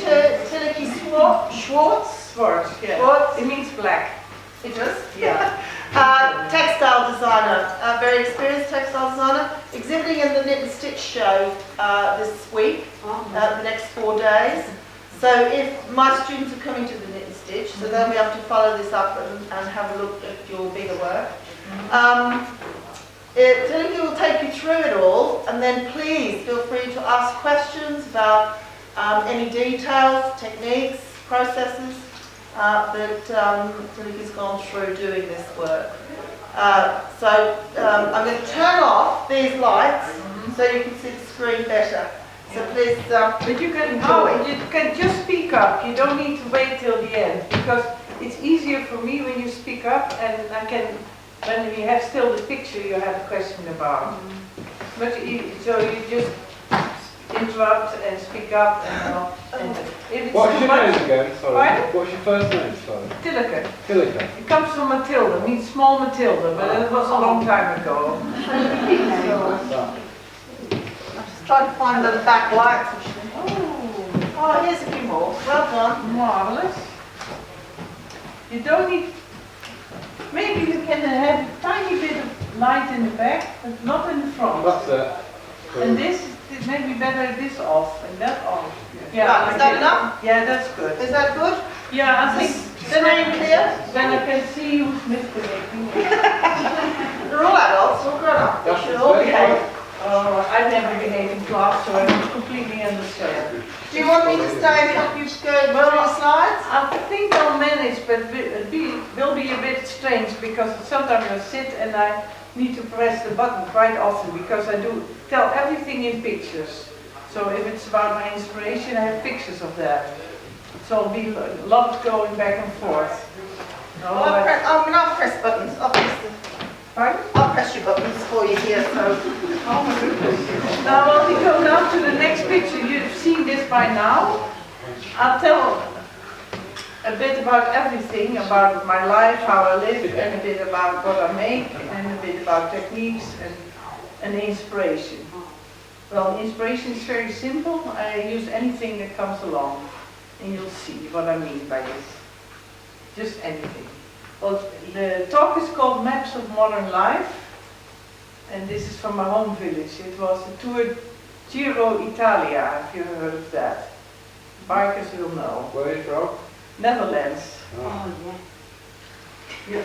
Tilleke Schwarz. Schwarz, yeah. Schwarz. It means black. It does? Yeah. Textile designer, a very experienced textile designer, exhibiting in the Knit and Stitch show this week, the next 4 days. So if my students are coming to the Knit and Stitch, so they'll be able to follow this up and have a look at your bigger work. Tilleke will take you through it all, and then please feel free to ask questions about any details, techniques, processes that Tilleke's gone through doing this work. I'm going to turn off these lights so you can see the screen better. So please but you can just speak up. You don't need to wait till the end, because it's easier for me when you speak up, and I can, when we have still the picture you have a question about. But so you just interrupt and speak up and if it's What's your name again? Sorry. Pardon? What's your first name? Sorry. Tilleke. Tilleke. It comes from Matilda, means small Matilda, but it was a long time ago. try to find the back lights. Oh, here's a few more. Well done. Marvelous. You don't need. Maybe you can have a tiny bit of light in the back, but not in the front. That's it. Cool. And this is maybe better this off and that on. Yeah, is that enough? Yeah, that's good. Is that good? Yeah, I think Screen clear? then I can see who's misbehaving. They're all adults, all grown up. They should all behave. Oh, I never behave in class, so I completely understand. Do you want me to stay and help you go through the slides? I think I'll manage, but it will be a bit strange because sometimes I sit and I need to press the button quite often because I do tell everything in pictures. So if it's about my inspiration, I have pictures of that. So it'll be a lot of going back and forth. I'll press buttons, obviously. Pardon? I'll press your buttons for you here, so. Oh my goodness. Now when we go now to the next picture, you've seen this by now. I'll tell a bit about everything, about my life, how I live, and a bit about what I make, and a bit about techniques and inspiration. Well, inspiration is very simple. I use anything that comes along, and you'll see what I mean by this. Just anything. Well, the talk is called Maps of Modern Life, and this is from my home village. It was a tour Giro Italia, if you've heard of that. Bikers will know. Where are you from? Netherlands. Oh, You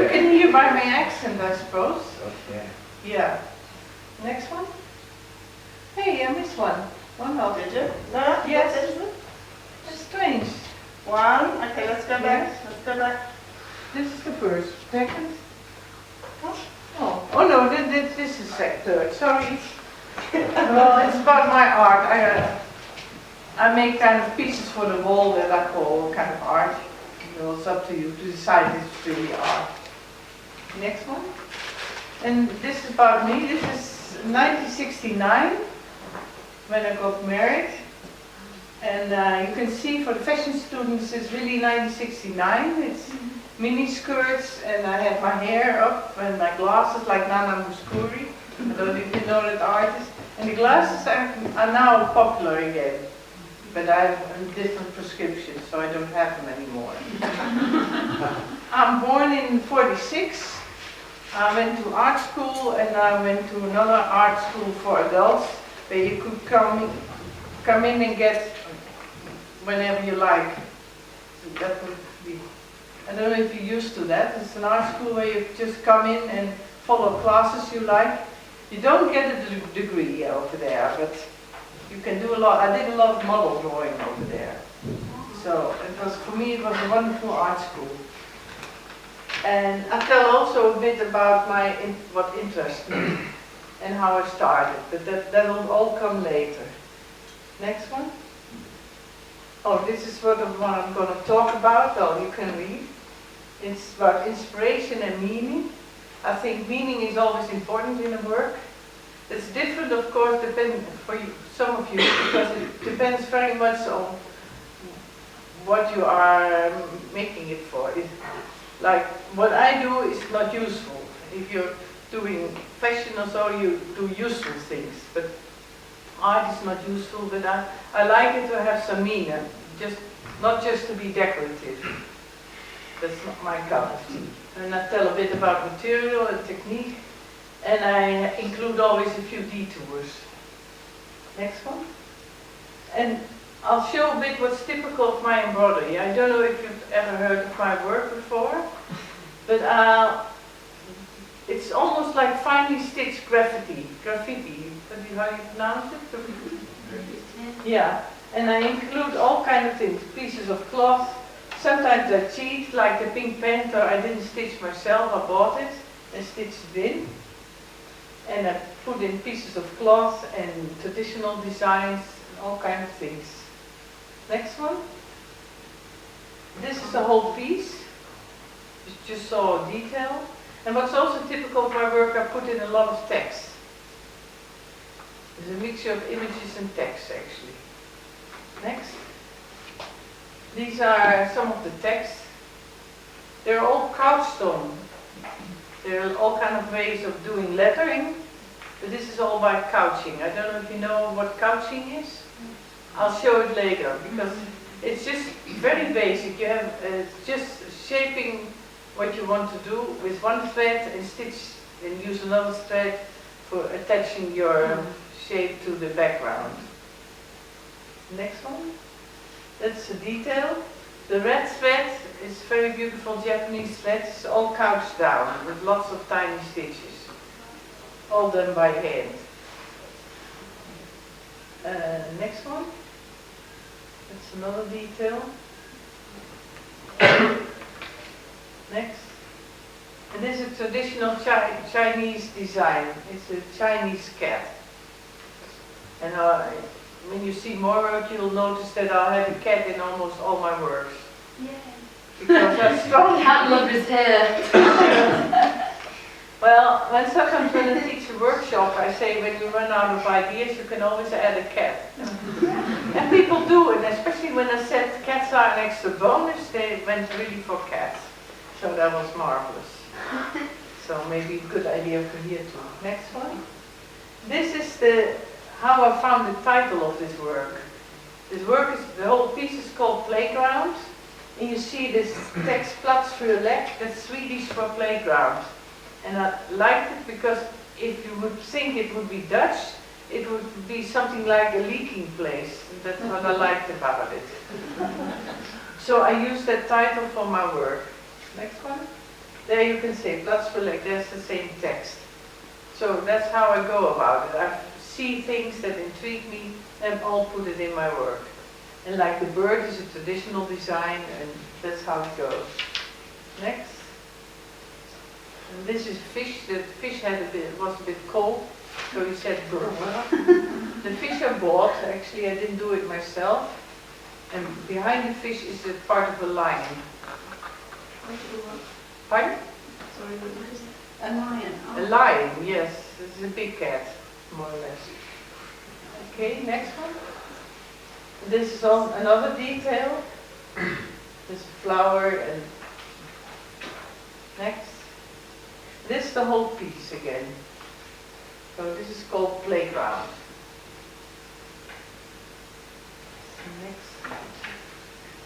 can hear by my accent, I suppose. Okay. Yeah. Next one. Hey, I missed one. One more. Did you? No? Yes. Is it? That's strange. One. Okay, let's go back. Let's go back. This is the first. Second. Oh no, this is third. Sorry. Well, it's about my art. I make kind of pieces for the wall that I call kind of art. So it's up to you to decide if it's really art. Next one. And this is about me. This is 1969 when I got married. And you can see for the fashion students it's really 1969. It's mini skirts and I had my hair up and my glasses like Nana Mouskouri. I don't know if you know that artist. And the glasses are now popular again. But I have a different prescription, so I don't have them anymore. I'm born in '46. I went to art school and I went to another art school for adults where you could come in and get whenever you like. So that would be, I don't know if you're used to that. It's an art school where you just come in and follow classes you like. You don't get a degree over there, but you can do a lot. I did a lot of model drawing over there. So for me it was a wonderful art school. And I tell also a bit about what interests me and how I started, but that will all come later. Next one. Oh, this is what I'm going to talk about. Oh, you can read. It's about inspiration and meaning. I think meaning is always important in a work. It's different, of course, depending for you, some of you, because it depends very much on what you are making it for. Like what I do is not useful. If you're doing fashion or so, you do useful things. But art is not useful, but I like it to have some meaning, not just to be decorative. That's not my cup of tea. And I tell a bit about material and technique, and I include always a few detours. Next one. And I'll show a bit what's typical of my embroidery. I don't know if you've ever heard of my work before, but it's almost like finely stitched graffiti. Graffiti, how do you pronounce it? Yeah, and I include all kinds of things, pieces of cloth. Sometimes I cheat, like the Pink Panther, I didn't stitch myself, I bought it and stitched it in. And I put in pieces of cloth and traditional designs, all kinds of things. Next one. This is the whole piece. You just saw a detail. And what's also typical of my work, I put in a lot of text. There's a mixture of images and text, actually. Next. These are some of the texts. They're all couched on. There are all kinds of ways of doing lettering, but this is all by couching. I don't know if you know what couching is. I'll show it later, because it's just very basic. You have just shaping what you want to do with one thread and stitch and use another thread for attaching your shape to the background. Next one. That's a detail. The red thread is very beautiful Japanese thread. It's all couched down with lots of tiny stitches. All done by hand. Next one. That's another detail. Next. And this is a traditional Chinese design. It's a Chinese cat. And when you see more work, you'll notice that I have a cat in almost all my works. Yeah. Because I strongly Cat love his hair. Well, sometimes when I teach a workshop, I say when you run out of ideas, you can always add a cat. And people do it, especially when I said cats are an extra bonus, they went really for cats. So that was marvelous. So maybe a good idea for here too. Next one. This is how I found the title of this work. This work is, the whole piece is called Playground. And you see this text Plats för lek, that's Swedish for playground. And I liked it because if you would think it would be Dutch, it would be something like a leaking place. That's what I liked about it. So I used that title for my work. Next one. There you can see Plats för lek, there's the same text. So that's how I go about it. I see things that intrigue me and I'll put it in my work. And like the bird is a traditional design, and that's how it goes. Next. And this is fish. The fish was a bit cold, so he said bird. The fish I bought, actually I didn't do it myself. And behind the fish is a part of a lion. Pardon? Sorry, what is it? A lion. Oh. A lion, yes. It's a big cat, more or less. Okay, next one. This is another detail. This flower and next. This is the whole piece again. So this is called Playground. Next.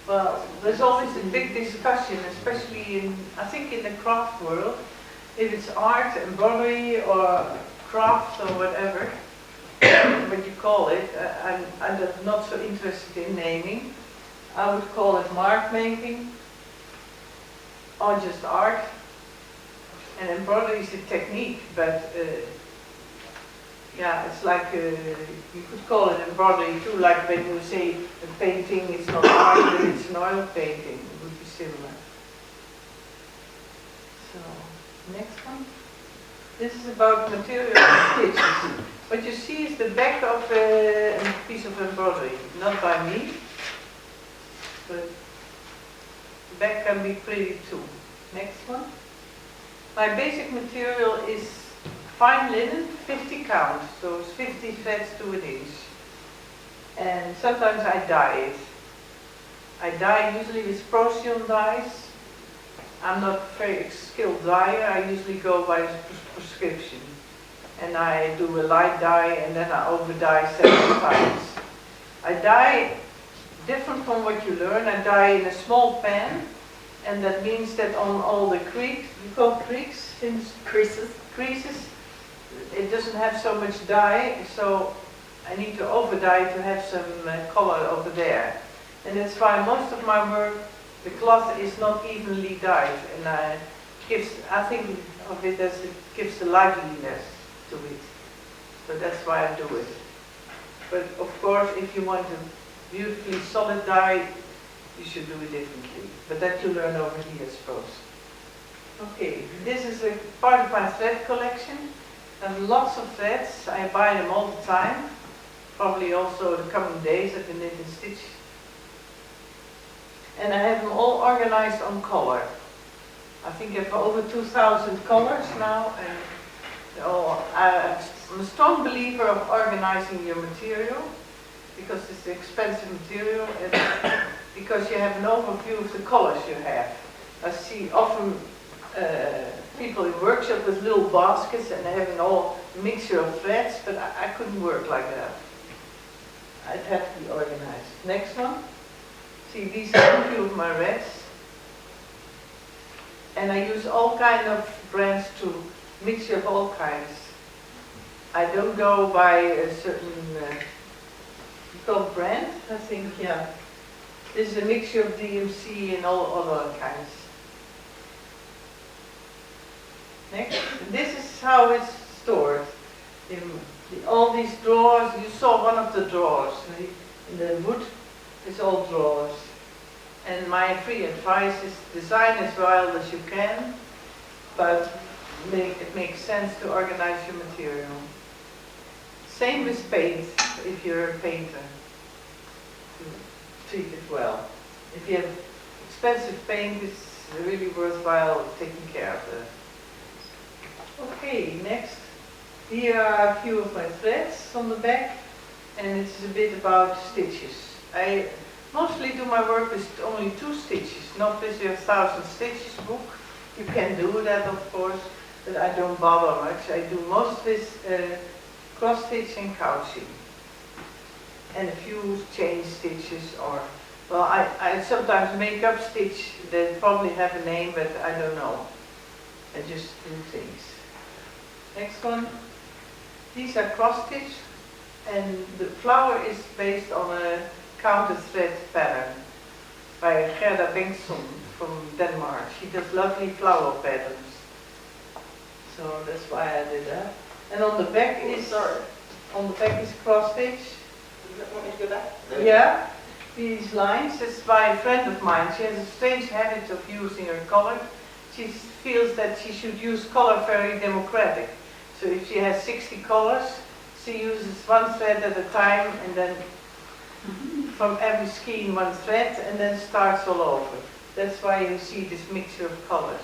Well, there's always a big discussion, especially I think in the craft world, if it's art, embroidery, or craft or whatever. What you call it, I'm not so interested in naming. I would call it mark making or just art. And embroidery is a technique, but yeah, it's like you could call it embroidery too, like when you say a painting is not art, but it's an oil painting, it would be similar. So, next one. This is about material and stitches. What you see is the back of a piece of embroidery, not by me, but the back can be pretty too. Next one. My basic material is fine linen, 50 count, so it's 50 threads to an inch. And sometimes I dye it. I dye usually with Procyon dyes. I'm not a very skilled dyer, I usually go by prescription. and I do a light dye and then I over dye several times. I dye different from what you learn. I dye in a small pan, and that means that on all the creeks, you call creeks, creases, it doesn't have so much dye, so I need to over dye to have some color over there. And that's why most of my work, the cloth is not evenly dyed, and I think of it as it gives a liveliness to it. So that's why I do it. But of course, if you want a beautifully solid dye, you should do it differently. But that you learn over here, I suppose. Okay, this is a part of my thread collection. I have lots of threads. I buy them all the time. Probably also the coming days at the knit and stitch. And I have them all organized on color. I think I have over 2,000 colors now, and I'm a strong believer of organizing your material, because it's expensive material, and because you have an overview of the colors you have. I see often people in workshops with little baskets and having all mixture of threads, but I couldn't work like that. I'd have to be organized. Next one. See, these are a few of my reds. And I use all kind of brands to mixture of all kinds. I don't go by a certain brand, I think, yeah. This is a mixture of DMC and all other kinds. Next, this is how it's stored. In all these drawers, you saw one of the drawers. In the wood, it's all drawers. And my free advice is design as wild as you can, but it makes sense to organize your material. Same with paint, if you're a painter, to treat it well. If you have expensive paint, it's really worthwhile taking care of it. Okay, next. Here are a few of my threads on the back, and it's a bit about stitches. I mostly do my work with only 2 stitches, not with your 1,000 stitches book. You can do that, of course, but I don't bother much. I do most with cross stitch and couching, and a few chain stitches, or, well, I sometimes make up stitch. They probably have a name, but I don't know. I just do things. Next one. These are cross stitch, and the flower is based on a counter thread pattern by Gerda Bengtsson from Denmark. She does lovely flower patterns. So that's why I did that. And on the back is cross stitch. You want me to go back? Yeah, these lines. It's by a friend of mine. She has a strange habit of using her color. She feels that she should use color very democratic. So if she has 60 colors, she uses one thread at a time, and then from every skein 1 thread, and then starts all over. That's why you see this mixture of colors.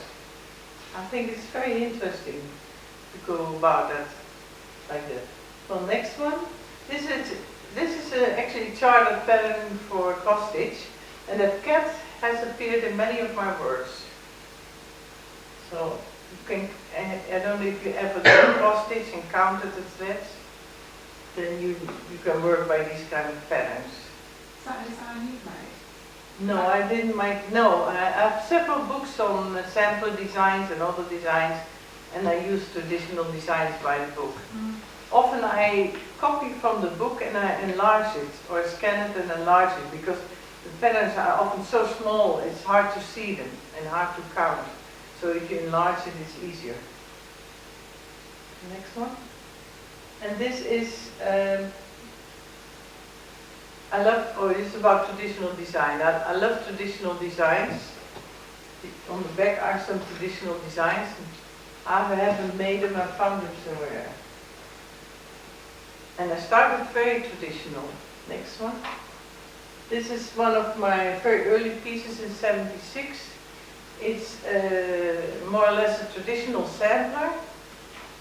I think it's very interesting to go about that like that. Well, next one. This is actually a charted pattern for cross stitch, and that cat has appeared in many of my works. So you can, I don't know if you ever done cross stitch and counted the threads, then you can work by these kind of patterns. Is that a design you've made? No, I didn't make, no, I have several books on sample designs and other designs, and I use traditional designs by the book. Often I copy from the book and I enlarge it, or scan it and enlarge it, because the patterns are often so small, it's hard to see them and hard to count. So if you enlarge it, it's easier. Next one. And this is, it's about traditional design. I love traditional designs. On the back are some traditional designs. I haven't made them, I found them somewhere. And I started very traditional. Next one. This is one of my very early pieces in '76. It's more or less a traditional sampler.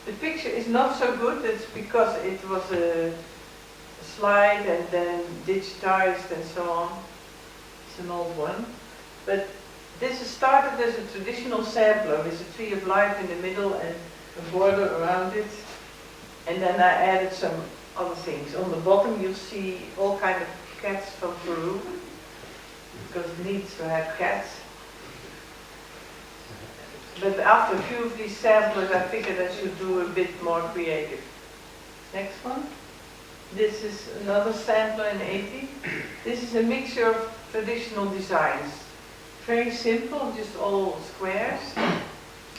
The picture is not so good. It's because it was a slide and then digitized and so on. It's an old one. But this is started as a traditional sampler with a tree of life in the middle and a border around it. And then I added some other things. On the bottom you'll see all kind of cats from Peru, because it needs to have cats. But after a few of these samplers, I figured I should do a bit more creative. Next one. This is another sampler in 80. This is a mixture of traditional designs. Very simple, just all squares.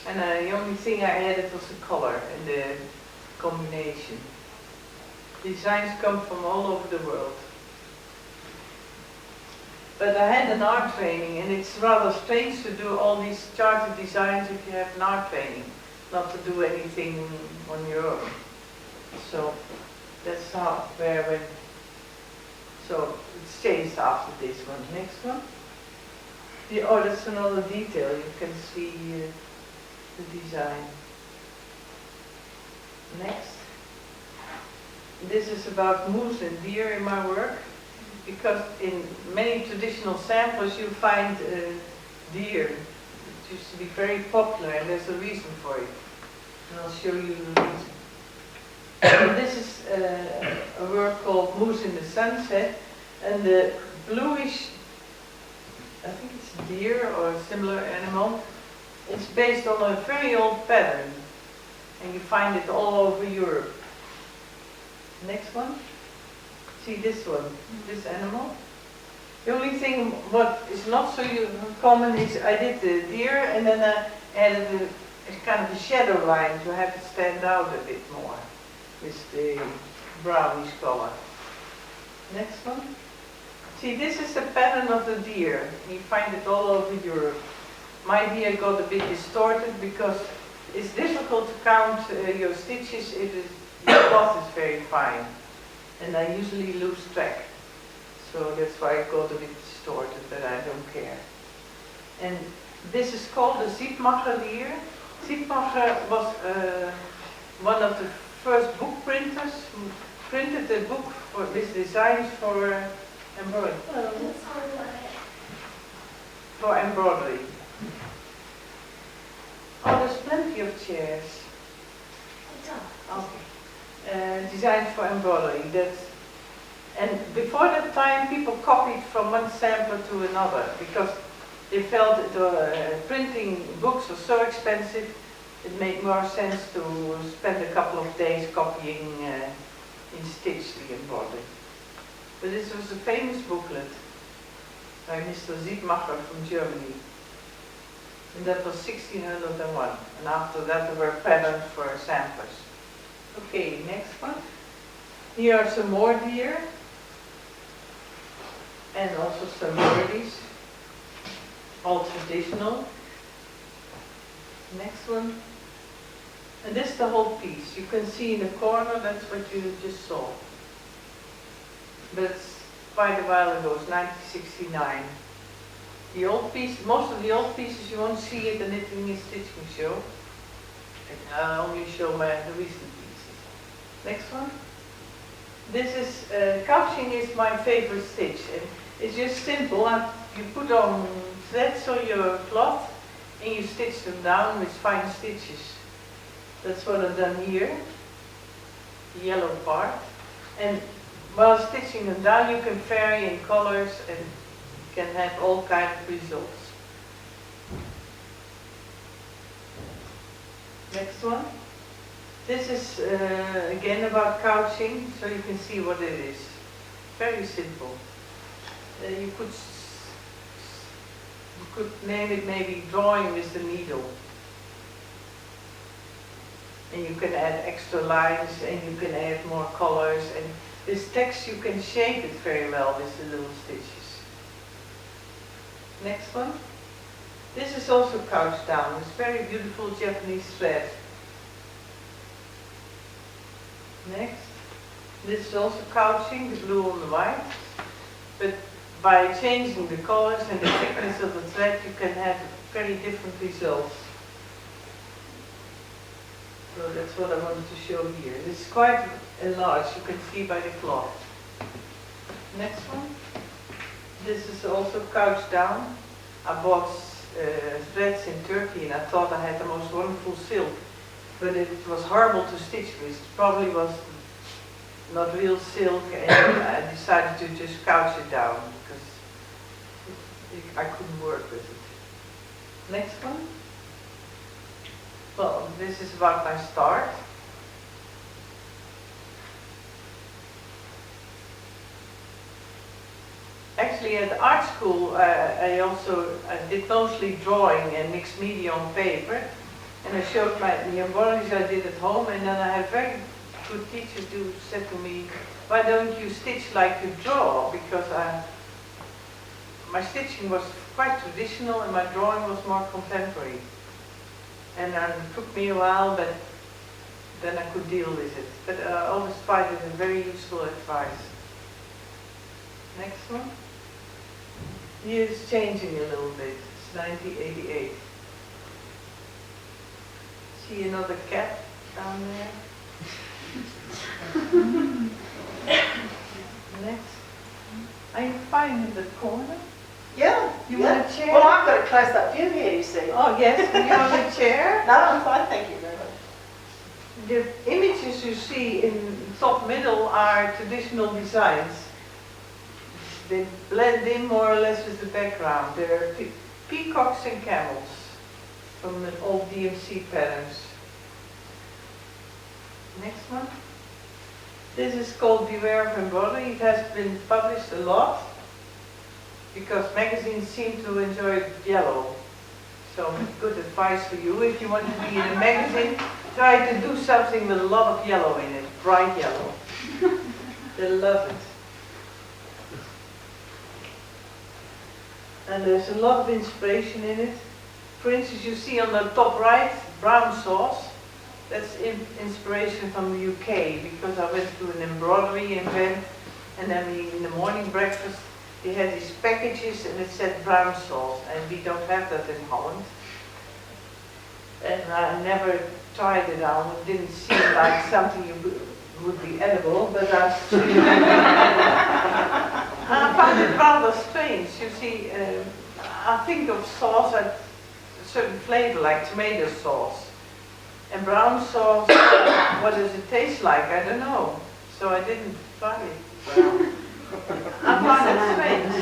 And the only thing I added was the color and the combination. Designs come from all over the world. But I had an art training, and it's rather strange to do all these charted designs if you have an art training, not to do anything on your own. So that's how, where I went. So it's changed after this one. Next one. Yeah, oh, that's another detail. You can see the design. Next. This is about moose and deer in my work, because in many traditional samplers you find deer. It used to be very popular, and there's a reason for it. And I'll show you the reason. So this is a work called Moose in the Sunset, and the bluish, I think it's deer or a similar animal, it's based on a very old pattern, and you find it all over Europe. Next one. See this one, this animal. The only thing what is not so common is I did the deer and then I added a kind of a shadow line to have it stand out a bit more with the brownish color. Next one. See, this is the pattern of the deer. You find it all over Europe. My deer got a bit distorted because it's difficult to count your stitches if the cloth is very fine. And I usually lose track. So that's why it got a bit distorted, but I don't care. And this is called the Siebmacher deer. Siebmacher was one of the first book printers who printed a book with designs for embroidery. For embroidery. Oh, there's plenty of chairs. Okay. Designs for embroidery. And before that time, people copied from one sampler to another because they felt that printing books was so expensive. It made more sense to spend a couple of days copying in stitch the embroidery. But this was a famous booklet by Mr. Siebmacher from Germany. And that was 1601. And after that there were patterns for samplers. Okay, next one. Here are some more deer. And also some birdies. All traditional. Next one. And this is the whole piece. You can see in the corner, that's what you just saw. But it's quite a while ago, it's 1969. The old piece, most of the old pieces you won't see at the Knitting and Stitching show. I only show the recent pieces. Next one. This is, couching is my favorite stitch. And it's just simple. You put on threads on your cloth and you stitch them down with fine stitches. That's what I've done here, the yellow part. And while stitching them down, you can vary in colors and can have all kinds of results. Next one. This is again about couching, so you can see what it is. Very simple. You could name it maybe drawing with the needle. And you can add extra lines and you can add more colors. And this text you can shape it very well with the little stitches. Next one. This is also couched down. It's very beautiful Japanese thread. Next. This is also couching, the blue on the white. But by changing the colors and the thickness of the thread, you can have very different results. So that's what I wanted to show here. This is quite enlarged, you can see by the cloth. Next one. This is also couched down. I bought threads in Turkey and I thought I had the most wonderful silk. but it was horrible to stitch with. It probably was not real silk, and I decided to just couch it down because I couldn't work with it. Next one. Well, this is about my start. Actually, at art school, I did mostly drawing and mixed media on paper, and I showed the embroideries I did at home, and then I had very good teachers who said to me, "Why don't you stitch like you draw?" Because my stitching was quite traditional and my drawing was more contemporary. And it took me a while, but then I could deal with it. But I always find it a very useful advice. Next one. Here it's changing a little bit. It's 1988. See another cat down there? Next. Are you fine in the corner? Yeah. You yeah. want a chair? Well, I've got a close-up view here, you see. Oh yes, you want a chair? No, I'm fine, thank you very much. The images you see in top middle are traditional designs. They blend in more or less with the background. They're peacocks and camels from the old DMC patterns. Next one. This is called Beware of Embroidery. It has been published a lot because magazines seem to enjoy yellow. So good advice for you. If you want to be in a magazine, try to do something with a lot of yellow in it, bright yellow. They love it. And there's a lot of inspiration in it. For instance, you see on the top right, brown sauce. That's inspiration from the UK, because I went to an embroidery event, and then in the morning breakfast, they had these packages and it said brown sauce, and we don't have that in Holland. And I never tried it out. It didn't seem like something would be edible, but I found it rather strange. You see, I think of sauce as a certain flavor, like tomato sauce. And brown sauce, what does it taste like? I don't know. So I didn't try it. I find it strange.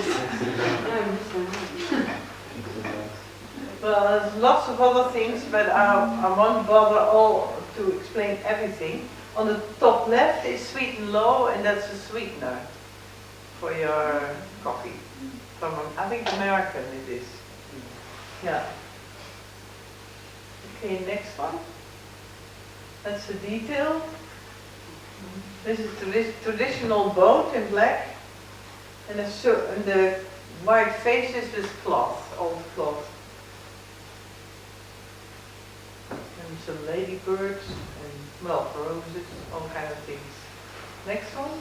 Well, there's lots of other things, but I won't bother all to explain everything. On the top left is sweet and low, and that's a sweetener for your coffee. From, I think, American it is. Yeah. Okay, next one. That's the detail. This is traditional boat in black, and the white faces with cloth, old cloth. And some ladybirds, and well, roses, all kind of things. Next one.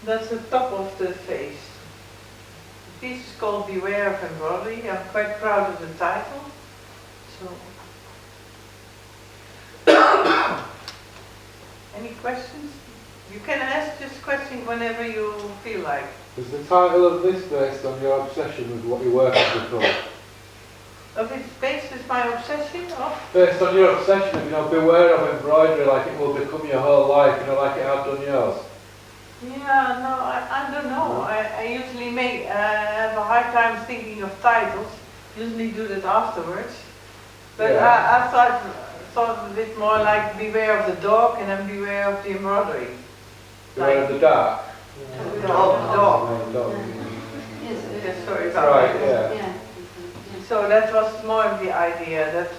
That's the top of the face. The piece is called Beware of Embroidery. I'm quite proud of the title. So. Any questions? You can ask this question whenever you feel like. Is the title of this based on your obsession with what you work at before? Of its based is my obsession of? Based on your obsession of, beware of embroidery like it will become your whole life, like it have done yours. Yeah, no, I don't know. I usually have a hard time thinking of titles. Usually do that afterwards. But yeah. I thought of it more like Beware of the Dog and then Beware of the Embroidery. Beware of the dark. Of the dog. Yes, Sorry about Right, that. yeah. So that was more of the idea that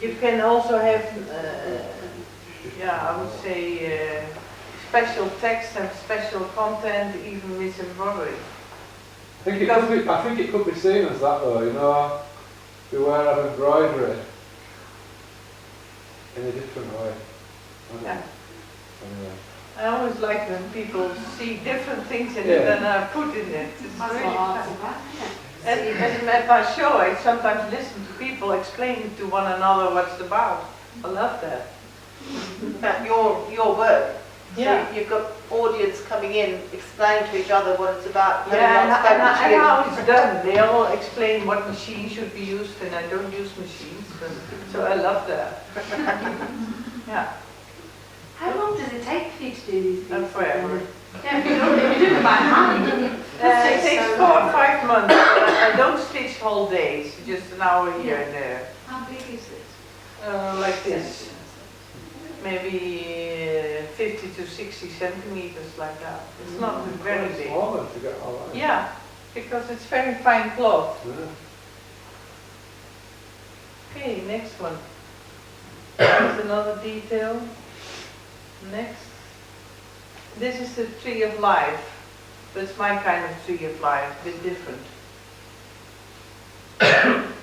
you can also have, I would say, special text and special content even with embroidery. I think it could be seen as that though, beware of embroidery in a different way. Yeah. Anyway. I always like when people see different things in it than I put in it. It's That's really what art's fun. about, isn't it? And at my show, I sometimes listen to people explaining to one another what it's about. I love that. About your work. Yeah. So you've got audience coming in, explaining to each other what it's about. Yeah, and having not spoken to you. how it's done. They all explain what machine should be used, and I don't use machines. So I love that. Yeah, How long does it take for you to do these things? forever. Yeah, if you do it by hand, It takes 4 or 5 months. I don't stitch whole days, just an hour here and there. How big is it? Like this. Maybe 50 to 60 centimeters, like that. It's not very Quite big. small then to get all that. Yeah, because it's very fine cloth. Yeah. Okay, next one. Here's another detail. Next. This is the tree of life. But it's my kind of tree of life, a bit different.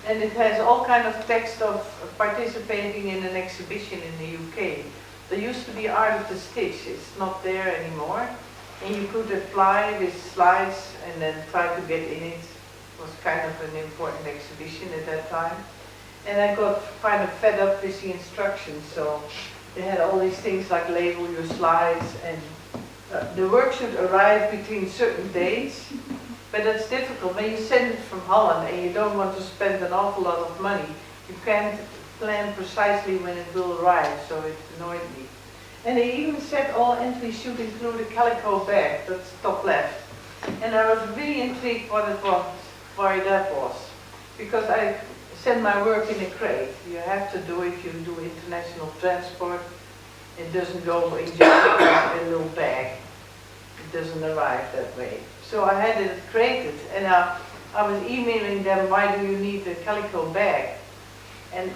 And it has all kind of text of participating in an exhibition in the UK. There used to be Art of the Stitch, it's not there anymore. And you could apply with slides and then try to get in it. It was kind of an important exhibition at that time. And I got kind of fed up with the instructions, so they had all these things like label your slides, and the work should arrive between certain dates. But that's difficult. When you send it from Holland and you don't want to spend an awful lot of money, you can't plan precisely when it will arrive, so it annoyed me. And they even said all entries should include a calico bag, that's top left. And I was really intrigued what it was, why that was. Because I send my work in a crate. You have to do it if you do international transport. It doesn't go in just a little bag. It doesn't arrive that way. So I had it crated, and I was emailing them, why do you need a calico bag? And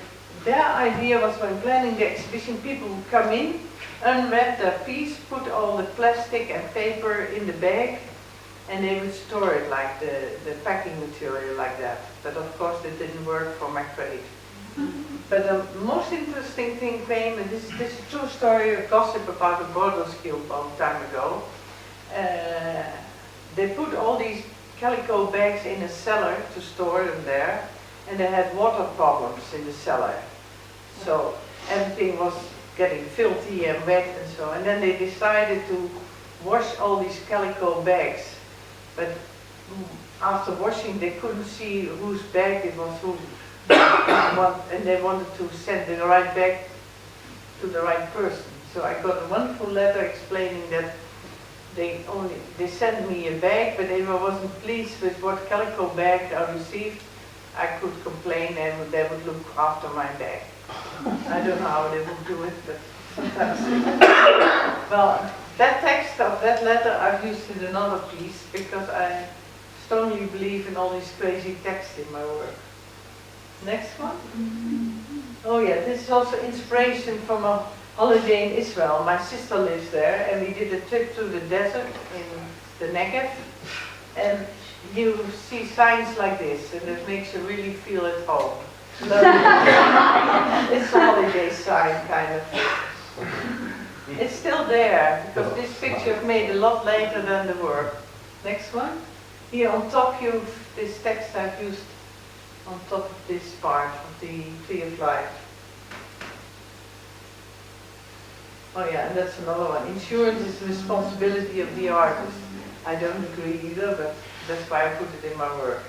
their idea was, when planning the exhibition, people would come in, unwrap their piece, put all the plastic and paper in the bag, and they would store it like the packing material like that. But of course it didn't work for my crate. But the most interesting thing came, and this is a true story, a gossip about the Borders Guild a long time ago. They put all these calico bags in a cellar to store them there, and they had water problems in the cellar. So everything was getting filthy and wet and so, and then they decided to wash all these calico bags. But after washing, they couldn't see whose bag it was, and they wanted to send the right bag to the right person. So I got a wonderful letter explaining that they sent me a bag, but if I wasn't pleased with what calico bag I received, I could complain and they would look after my bag. I don't know how they would do it, but sometimes well, that text of that letter I've used in another piece because I strongly believe in all these crazy texts in my work. Next one. Oh yeah, this is also inspiration from a holiday in Israel. My sister lives there, and we did a trip through the desert in the Negev, and you see signs like this, and it makes you really feel at home. It's a holiday sign, kind of. It's still there, because this picture I've made a lot later than the work. Next one. Here on top, this text I've used on top of this part of the Tree of Life. Oh yeah, and that's another one. Insurance is the responsibility of the artist. I don't agree either, but that's why I put it in my work.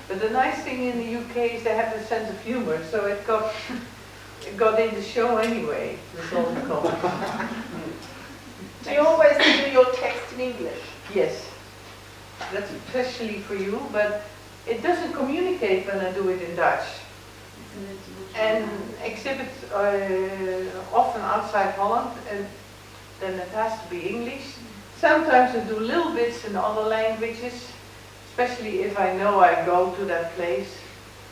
But the nice thing in the UK is they have a sense of humor, so it got in the show anyway, with all the comments. Do you always do your text in English? Yes, that's especially for you, but it doesn't communicate when I do it in Dutch. And exhibits often outside Holland, and then it has to be English. Sometimes I do little bits in other languages, especially if I know I go to that place.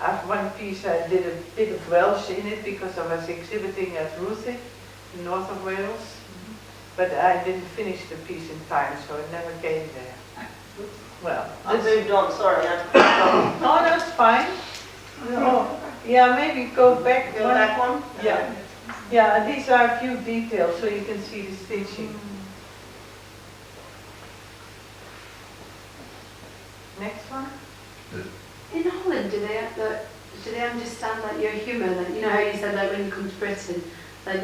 I have one piece I did a bit of Welsh in it because I was exhibiting at Ruthin in north of Wales. But I didn't finish the piece in time, so it never came there. Well, I moved on, sorry. oh, that's fine. Oh, yeah, maybe go back. Go back one? Yeah. Yeah, and these are a few details so you can see the stitching. Next one. In Holland, do they understand like your humour? Like, you know how you said like when you come to Britain, like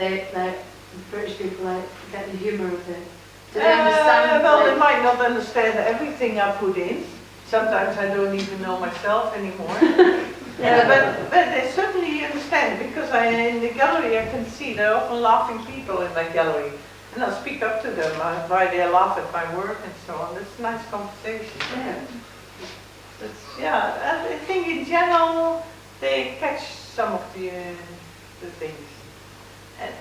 British people like get the humour of it. Do they understand? Well, they might not understand everything I put in. Sometimes I don't even know myself anymore. But they certainly understand, because in the gallery I can see there are often laughing people in my gallery. And I speak up to them why they laugh at my work and so on. It's a nice conversation. Yeah, I think in general they catch some of the things. And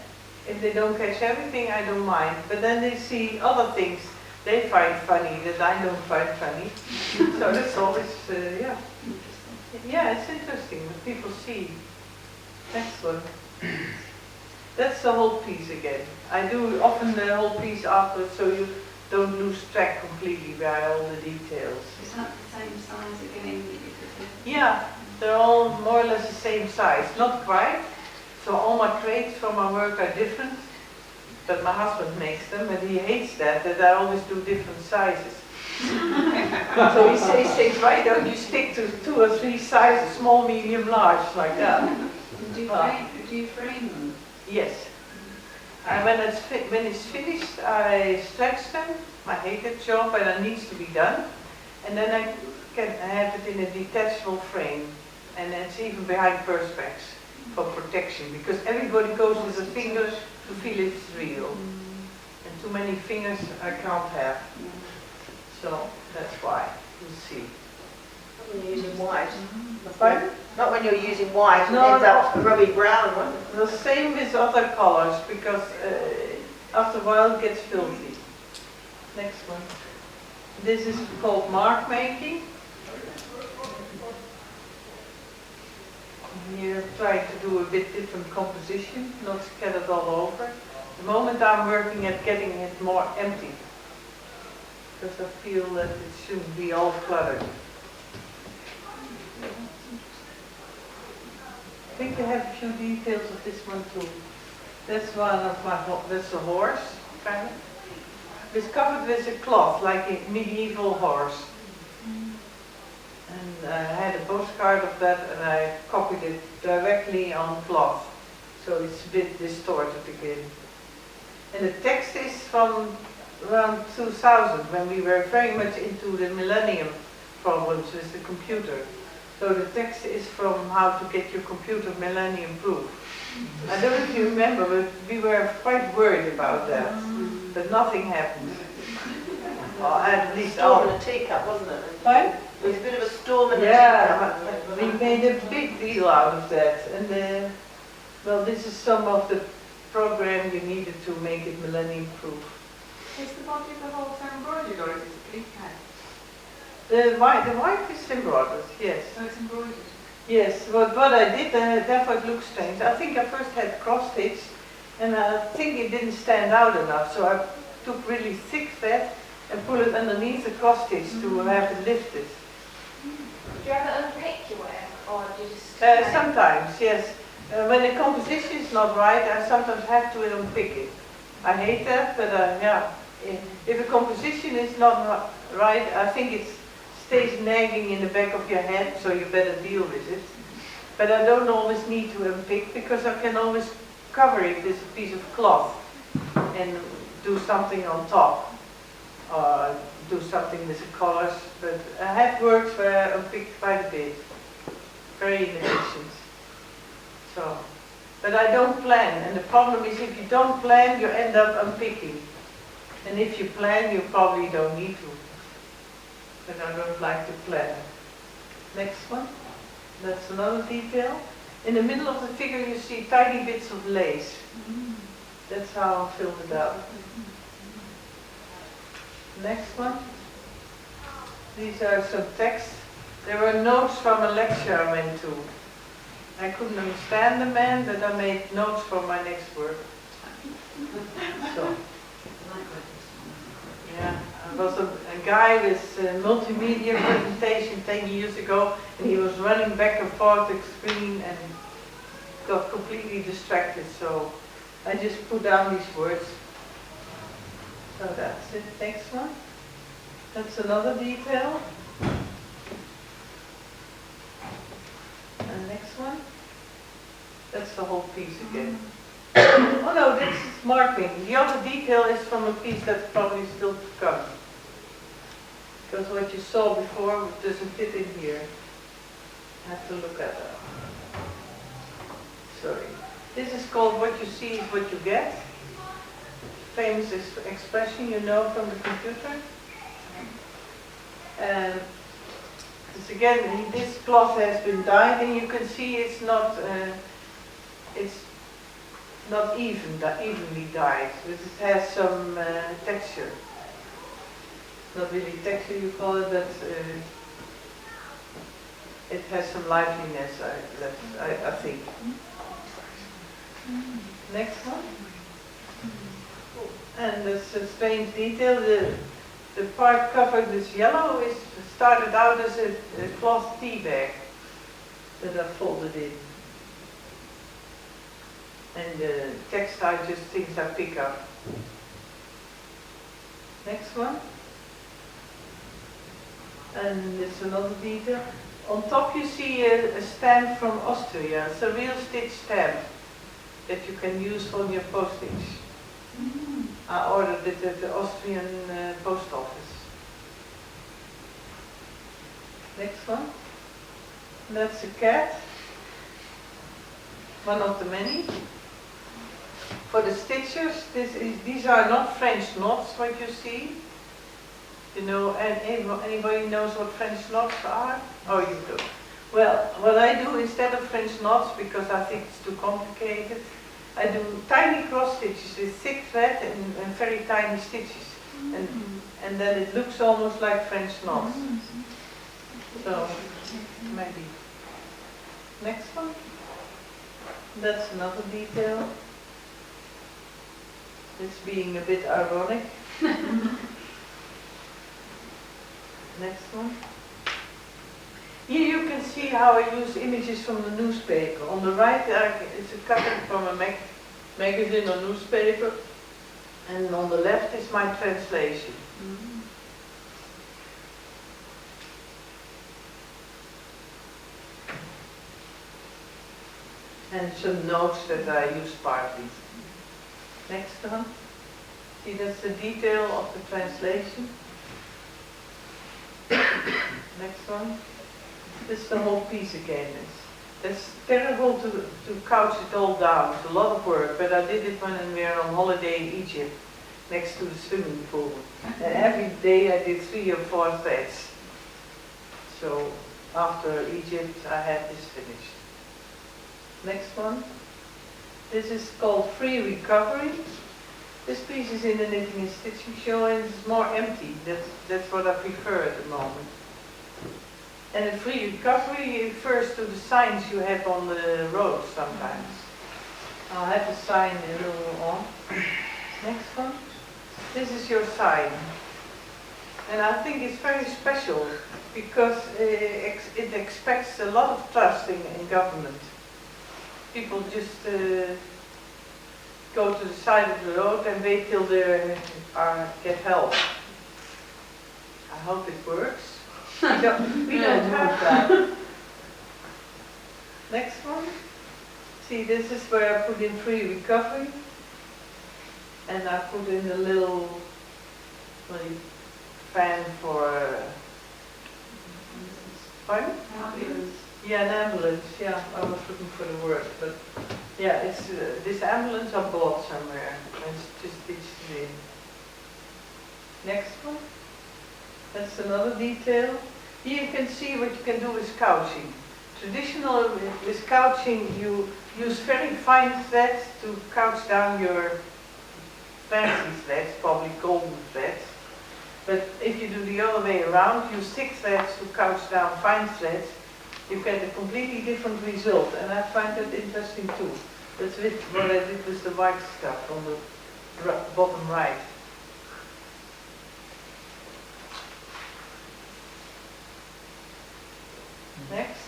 if they don't catch everything, I don't mind. But then they see other things they find funny that I don't find funny. So that's always, yeah. Yeah, it's interesting what people see. Next one. That's the whole piece again. I do often the whole piece afterwards so you don't lose track completely by all the details. Is that the same size again? Yeah, they're all more or less the same size. Not quite. So all my crates for my work are different. But my husband makes them and he hates that I always do different sizes. So he says, why don't you stick to 2 or 3 sizes, small, medium, large, like that. Do you frame them? Yes. And when it's finished, I stretch them. I hate that job, but it needs to be done. And then I can have it in a detachable frame. And it's even behind perspex for protection, because everybody goes with a finger to feel it's real. And too many fingers I can't have. So that's why. You'll see. When you're using white. Pardon? Not when you're using white, it No, ends up ruby brown, won't it? The same with other colors, because after a while it gets filthy. Next one. This is called mark making. Here trying to do a bit different composition, not scattered all over. The moment I'm working at getting it more empty, because I feel that it shouldn't be all cluttered. I think you have a few details of this one too. That's one of my, that's a horse, kind of. It's covered with a cloth, like a medieval horse. And I had a postcard of that and I copied it directly on cloth. So it's a bit distorted again. And the text is from around 2000, when we were very much into the millennium problems with the computer. So the text is from how to get your computer millennium proof. I don't know if you remember, but we were quite worried about that. But nothing happened. Or at least Storm in a teacup, wasn't it? Fine? It was a bit of a storm in a Yeah, teacup. we made a big deal out of that. And well, this is some of the program you needed to make it millennium proof. Is the body of the horse embroidered or is it a Tillekes? The white is embroidered, yes. So it's embroidered? Yes, but what I did, therefore it looks strange. I think I first had cross stitch and I think it didn't stand out enough. So I took really thick thread and put it underneath the cross stitch to have it lifted. Do you ever unpick your work or do you just... Sometimes, yes. When the composition is not right, I sometimes have to unpick it. I hate that, but yeah. If a composition is not right, I think it stays nagging in the back of your head, so you better deal with it. But I don't always need to unpick, because I can always cover it with a piece of cloth and do something on top, or do something with the colors. But I have works where I unpick quite a bit, very inefficient. So, but I don't plan, and the problem is if you don't plan, you end up unpicking. And if you plan, you probably don't need to. But I don't like to plan. Next one. That's another detail. In the middle of the figure you see tiny bits of lace. That's how I filled it out. Next one. These are some text. There were notes from a lecture I went to. I couldn't understand the man, but I made notes for my next work. So, yeah, I was a guy with a multimedia presentation 10 years ago, and he was running back and forth the screen and got completely distracted. So I just put down these words. So that's it. Next one. That's another detail. And next one. That's the whole piece again. Oh no, this is marking. The other detail is from a piece that's probably still to come. Because what you saw before doesn't fit in here. I have to look at that. Sorry. This is called "What you see is what you get." Famous expression, you know, from the computer. And this again, this cloth has been dyed, and you can see it's not evenly dyed, but it has some texture. Not really texture, you call it, but it has some liveliness, I think. Next one. And there's a strange detail. The part covered with yellow started out as a cloth tea bag that I folded in. And the text are just things I pick up. Next one. And it's another detail. On top you see a stamp from Austria. It's a real stitch stamp that you can use on your postage. I ordered it at the Austrian post office. Next one. That's a cat. One of the many. For the stitchers, these are not French knots, what you see. You know, and anybody knows what French knots are? Oh, you do. Well, what I do instead of French knots, because I think it's too complicated, I do tiny cross stitches with thick thread and very tiny stitches. And then it looks almost like French knots. So, maybe. Next one. That's another detail. It's being a bit ironic. Next one. Here you can see how I use images from the newspaper. On the right it's a cutting from a magazine or newspaper, and on the left is my translation. And some notes that I use partly. Next one. See, that's the detail of the translation. Next one. This is the whole piece again. It's terrible to couch it all down. It's a lot of work, but I did it when we were on holiday in Egypt, next to the swimming pool. And every day I did 3 or 4 threads. So after Egypt I had this finished. Next one. This is called Free Recovery. This piece is in the Knitting and Stitching show, and it's more empty. That's what I prefer at the moment. And the free recovery refers to the signs you have on the road sometimes. I'll have a sign a little on. Next one. This is your sign. And I think it's very special because it expects a lot of trust in government. People just go to the side of the road and wait till they get help. I hope it works. We don't have that. Next one. See, this is where I put in free recovery. And I put in a little fan for... pardon? Ambulance. Yeah, an ambulance. Yeah, I was looking for the word. But yeah, it's this ambulance I bought somewhere. And it's just stitched in. Next one. That's another detail. Here you can see what you can do with couching. Traditional with couching, you use very fine threads to couch down your fancy threads, probably golden threads. But if you do the other way around, use thick threads to couch down fine threads, you get a completely different result. And I find that interesting too. That's what I did with the white stuff on the bottom right. Next,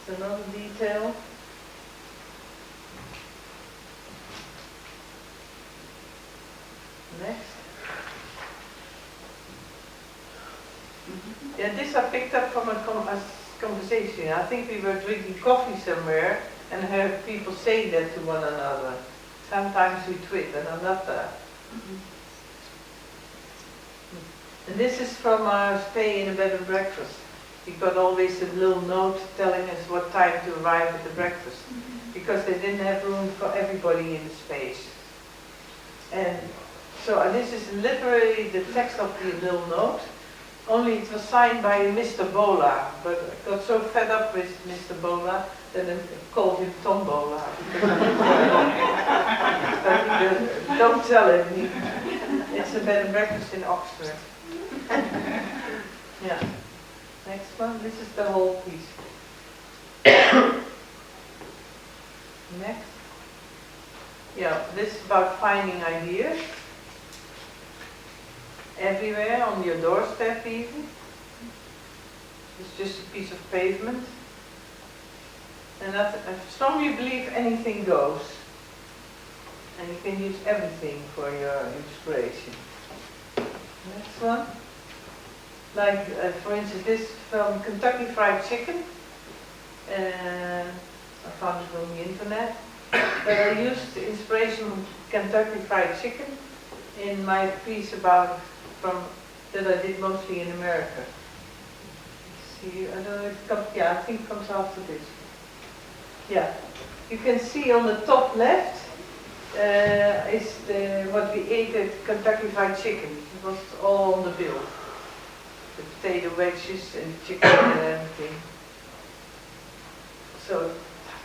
it's another detail. Next. Yeah, this I picked up from a conversation. I think we were drinking coffee somewhere and heard people saying that to one another. Sometimes we twit, and I love that. And this is from our stay in a bed and breakfast. we got always a little note telling us what time to arrive at the breakfast, because they didn't have room for everybody in the space. And so this is literally the text of the little note, only it was signed by Mr. Bola, but I got so fed up with Mr. Bola that I called him Tom Bola. But don't tell him, it's a bed and breakfast in Oxford. Yeah. Next one, this is the whole piece. Next. Yeah, this is about finding ideas. Everywhere, on your doorstep even. It's just a piece of pavement. And I strongly believe anything goes. And you can use everything for your inspiration. Next one. Like, for instance, this from Kentucky Fried Chicken. I found it on the internet. But I used the inspiration from Kentucky Fried Chicken in my piece about that I did mostly in America. See, I don't know if it comes, yeah, I think it comes after this. Yeah, you can see on the top left is what we ate at Kentucky Fried Chicken. It was all on the bill. The potato wedges and chicken and everything. So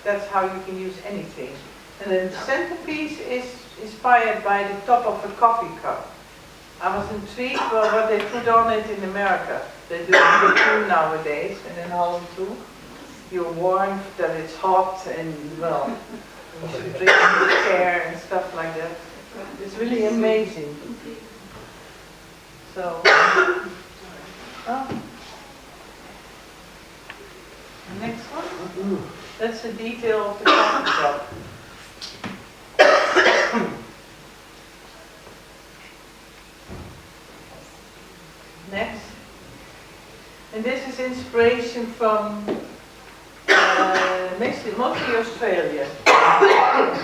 that's how you can use anything. And then the centerpiece is inspired by the top of a coffee cup. I was intrigued by what they put on it in America. They do it too nowadays, and in Holland too. You're warned that it's hot and, well, you should drink with care and stuff like that. It's really amazing. So, next one. That's the detail of the coffee cup. Next. And this is inspiration from mostly Australia.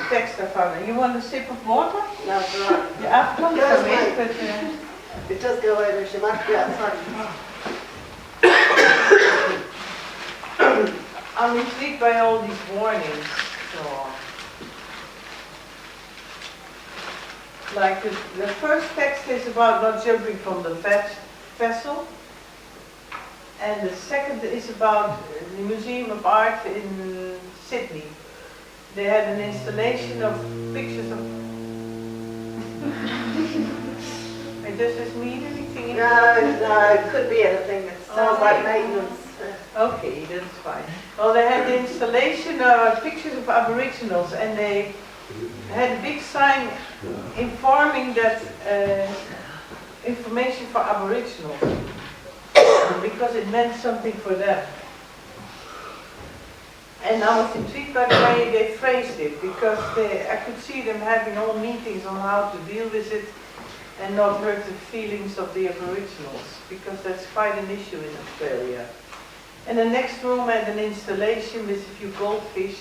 Text I found. You want a sip of water? No, it's all right. Yeah, I've come Yes, from it, but It does go over, she might be outside. I'm intrigued by all these warnings. So, like the first text is about not jumping from the vessel, and the second is about the Museum of Art in Sydney. They had an installation of pictures of. Does this mean anything? No, it could be anything. It sounds like maintenance. Okay, that's fine. Well, they had the installation of pictures of Aboriginals, and they had a big sign informing that information for Aboriginals, because it meant something for them. And I was intrigued by the way they phrased it, because I could see them having all meetings on how to deal with it and not hurt the feelings of the Aboriginals, because that's quite an issue in Australia. And the next room had an installation with a few goldfish,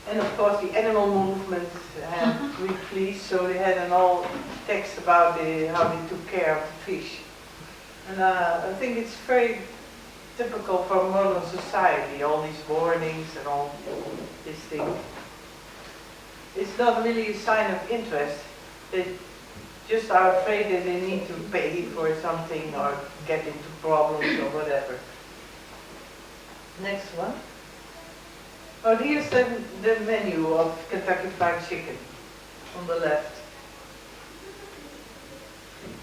and of course the animal movement had replaced, so they had an all text about how they took care of the fish. And I think it's very typical for modern society, all these warnings and all these things. It's not really a sign of interest. They just are afraid that they need to pay for something or get into problems or whatever. Next one. Oh, here's the menu of Kentucky Fried Chicken on the left.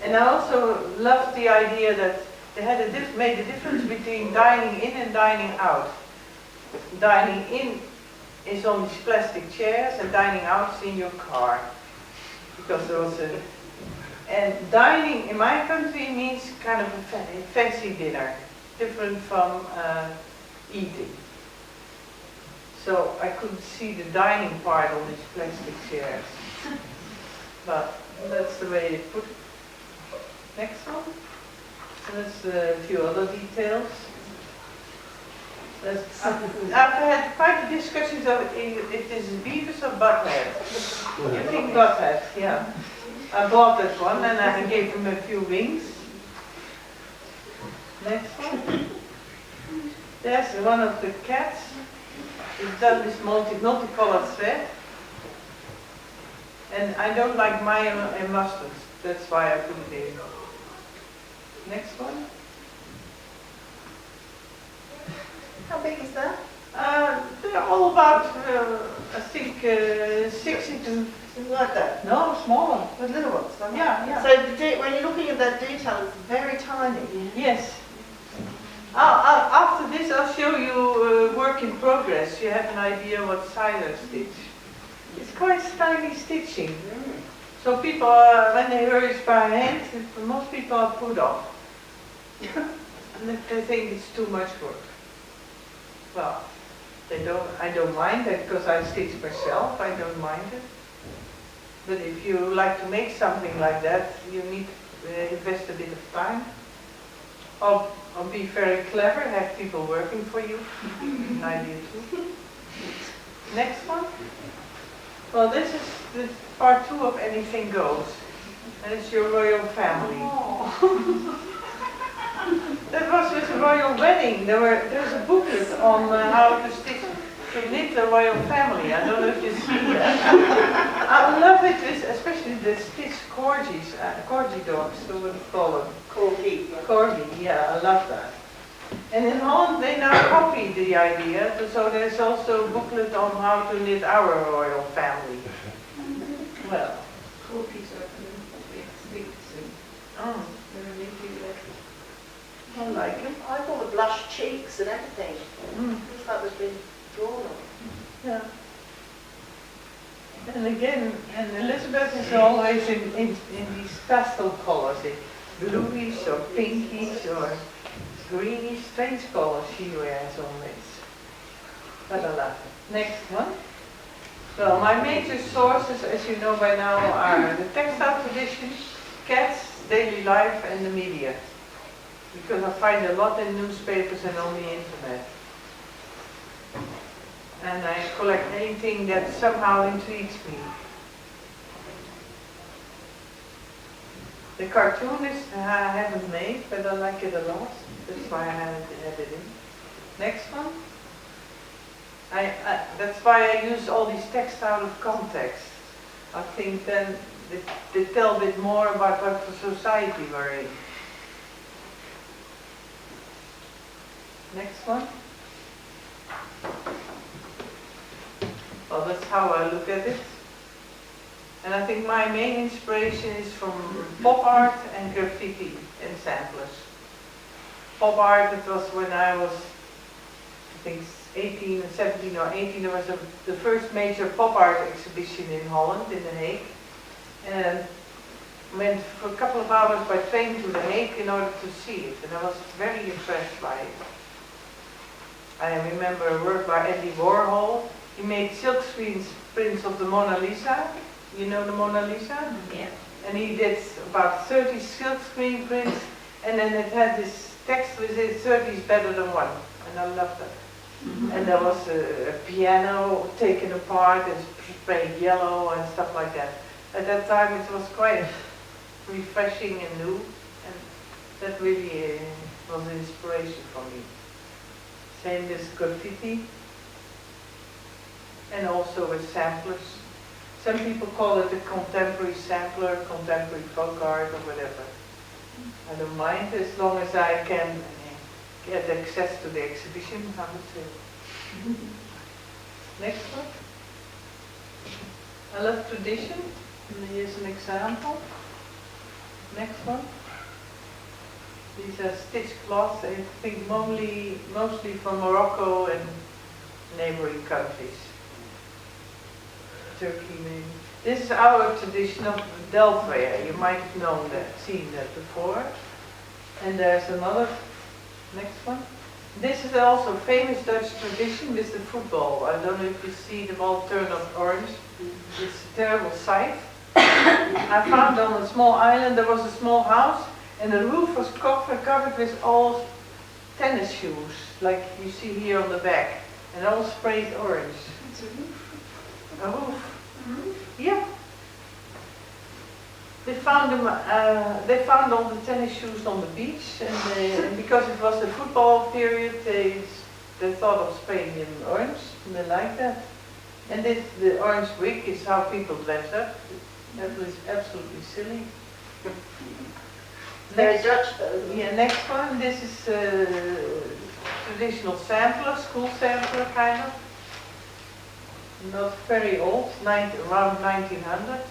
And I also loved the idea that they had made a difference between dining in and dining out. Dining in is on these plastic chairs, and dining out is in your car. Because there was a... And dining in my country means kind of a fancy dinner, different from eating. So I couldn't see the dining part on these plastic chairs. But that's the way they put it. Next one. And there's a few other details. I've had quite a discussion of if this is Beavis or Butthead. I think Butthead, yeah. I bought that one and I gave him a few wings. Next one. There's one of the cats. It's done with multicolored thread. And I don't like mayo and mustard. That's why I put it in. Next one. How big is that? They're all about, I think, 60 to... Something like that. No, smaller. The little ones. Yeah. So when you're looking at that detail, it's very tiny. Yes. After this, I'll show you work in progress. You have an idea what side I stitch. It's quite tiny stitching. So people, when they hurry by hand, most people are put off. And they think it's too much work. Well, I don't mind that because I stitch myself, I don't mind it. But if you like to make something like that, you need to invest a bit of time. Or be very clever, have people working for you. An idea too. Next one. Well, this is part 2 of Anything Goes. And it's your royal family. That was with the royal wedding. There's a booklet on how to stitch to knit the royal family. I don't know if you see that. I love it, especially the stitched corgis, corgi dogs, so what do you call them? Corgi. Corgi, yeah, I love that. And in Holland they now copy the idea, so there's also a booklet on how to knit our royal family. Well, Corgis are going to be extinct soon. oh, They're a new breed. I like it. I got the blush cheeks and everything. Mm. Looks like they've been drawn on. Yeah. And again, and Elizabeth is always in these pastel colors, in bluish or pinkish or greenish, strange colors she wears always. But I love it. Next one. Well, my major sources, as you know by now, are the textile tradition, cats, daily life, and the media. Because I find a lot in newspapers and on the internet. And I collect anything that somehow intrigues me. The cartoonist I haven't made, but I like it a lot. That's why I had it in. Next one. That's why I use all these texts out of context. I think then they tell a bit more about what society we're in. Next one. Well, that's how I look at it. And I think my main inspiration is from pop art and graffiti and samplers. Pop art, it was when I was, I think, 18 and 17 or 18, there was the first major pop art exhibition in Holland, in The Hague. And went for a couple of hours by train to The Hague in order to see it. And I was very impressed by it. I remember a work by Andy Warhol. He made silk screen prints of the Mona Lisa. You know the Mona Lisa? Yeah. And he did about 30 silk screen prints, and then it had this text with it, 30 is better than 1. And I loved that. Mm-hmm. And there was a piano taken apart and sprayed yellow and stuff like that. At that time it was quite refreshing and new, and that really was an inspiration for me. Same with graffiti, and also with samplers. Some people call it a contemporary sampler, contemporary folk art or whatever. I don't mind as long as I can get access to the exhibition, I would say. Next one. I love tradition, and here's an example. Next one. These are stitched cloths, I think mostly from Morocco and neighboring countries. Turkey maybe. This is our tradition of deltware. You might have known that, seen that before. And there's another, next one. This is also a famous Dutch tradition with the football. I don't know if you see them all turn up orange. It's a terrible sight. I found on a small island there was a small house, and the roof was covered with all tennis shoes, like you see here on the back, and all sprayed orange. It's a roof. A roof. Mm-hmm. Yeah. They found them. They found all the tennis shoes on the beach, and because it was the football period, they thought of spraying them orange, and they liked that. And the orange wig is how people dress up. That was absolutely silly. Very Dutch though. Yeah, next one. This is traditional sampler, school sampler kind of. Not very old, around 1900.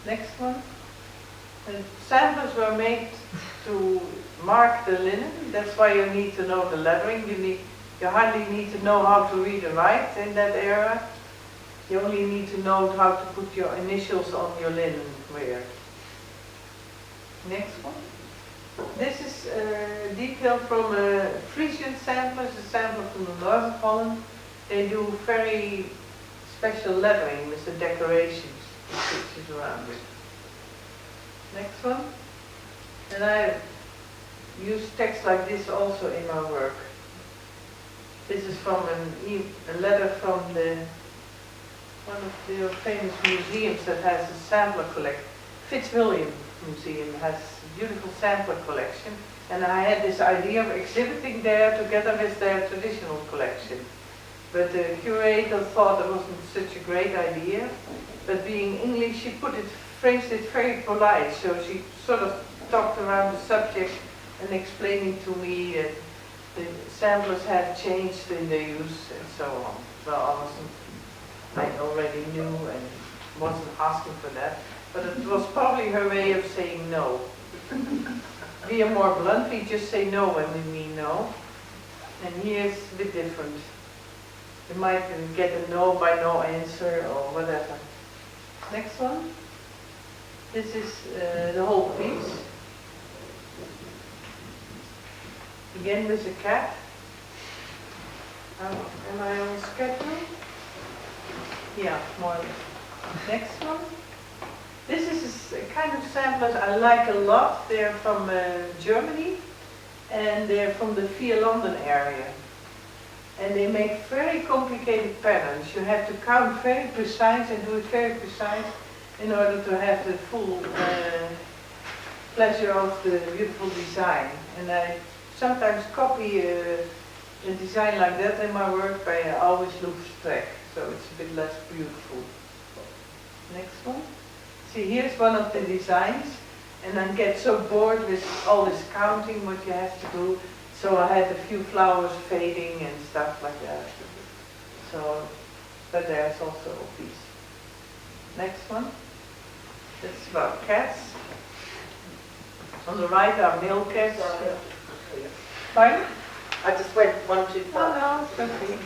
Next one. The samplers were made to mark the linen. That's why you need to know the lettering. You hardly need to know how to read and write in that era. You only need to know how to put your initials on your linen wear. Next one. This is a detail from a Frisian sampler, a sampler from the north of Holland. They do very special lettering with the decorations, the pictures around it. Next one. And I use text like this also in my work. This is from a letter from one of the famous museums that has a sampler collection. Fitzwilliam Museum has a beautiful sampler collection, and I had this idea of exhibiting there together with their traditional collection. But the curator thought it wasn't such a great idea, but being English, she phrased it very polite, so she sort of talked around the subject and explaining to me that the samplers have changed in their use and so on. Well, I already knew and wasn't asking for that, but it was probably her way of saying no. We are more blunt, we just say no when we mean no, and here it's a bit different. You might get a no by no answer or whatever. Next one. This is the whole piece. Again with a cat. Am I on schedule? Yeah, more or less. Next one. This is a kind of samplers I like a lot. They're from Germany, and they're from the Vier Landen area. And they make very complicated patterns. You have to count very precise and do it very precise in order to have the full pleasure of the beautiful design. And I sometimes copy a design like that in my work, but I always lose track, so it's a bit less beautiful. Next one. See, here's one of the designs, and I get so bored with all this counting what you have to do, so I had a few flowers fading and stuff like that. So, but there's also a piece. Next one. It's about cats. On the right are male cats. Pardon? I just went one too far. Oh no, it's okay.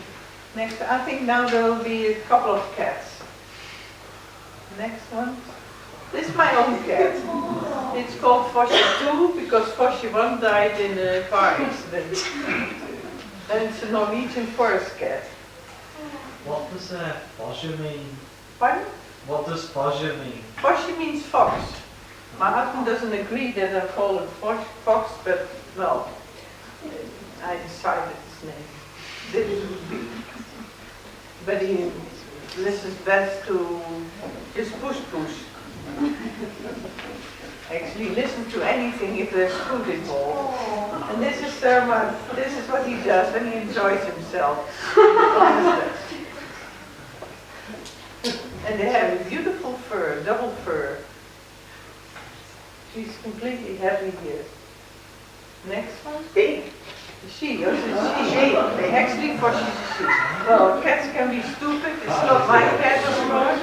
Next, I think now there will be a couple of cats. Next one. This is my own cat. It's called Fosje 2 because Fosje 1 died in a car accident. And it's a Norwegian forest cat. What does Fosje mean? Pardon? What does Fosje mean? Fosje means fox. My husband doesn't agree that I call it fox, but well, I decided his name. This would be. But he listens best to just push. Actually listen to anything if there's food involved. And this is what he does when he enjoys himself. And they have a beautiful fur, double fur. She's completely happy here. Next one. Big. She, yes, it's she. Actually, for she's a she. Well, cats can be stupid. It's not my cat, of course.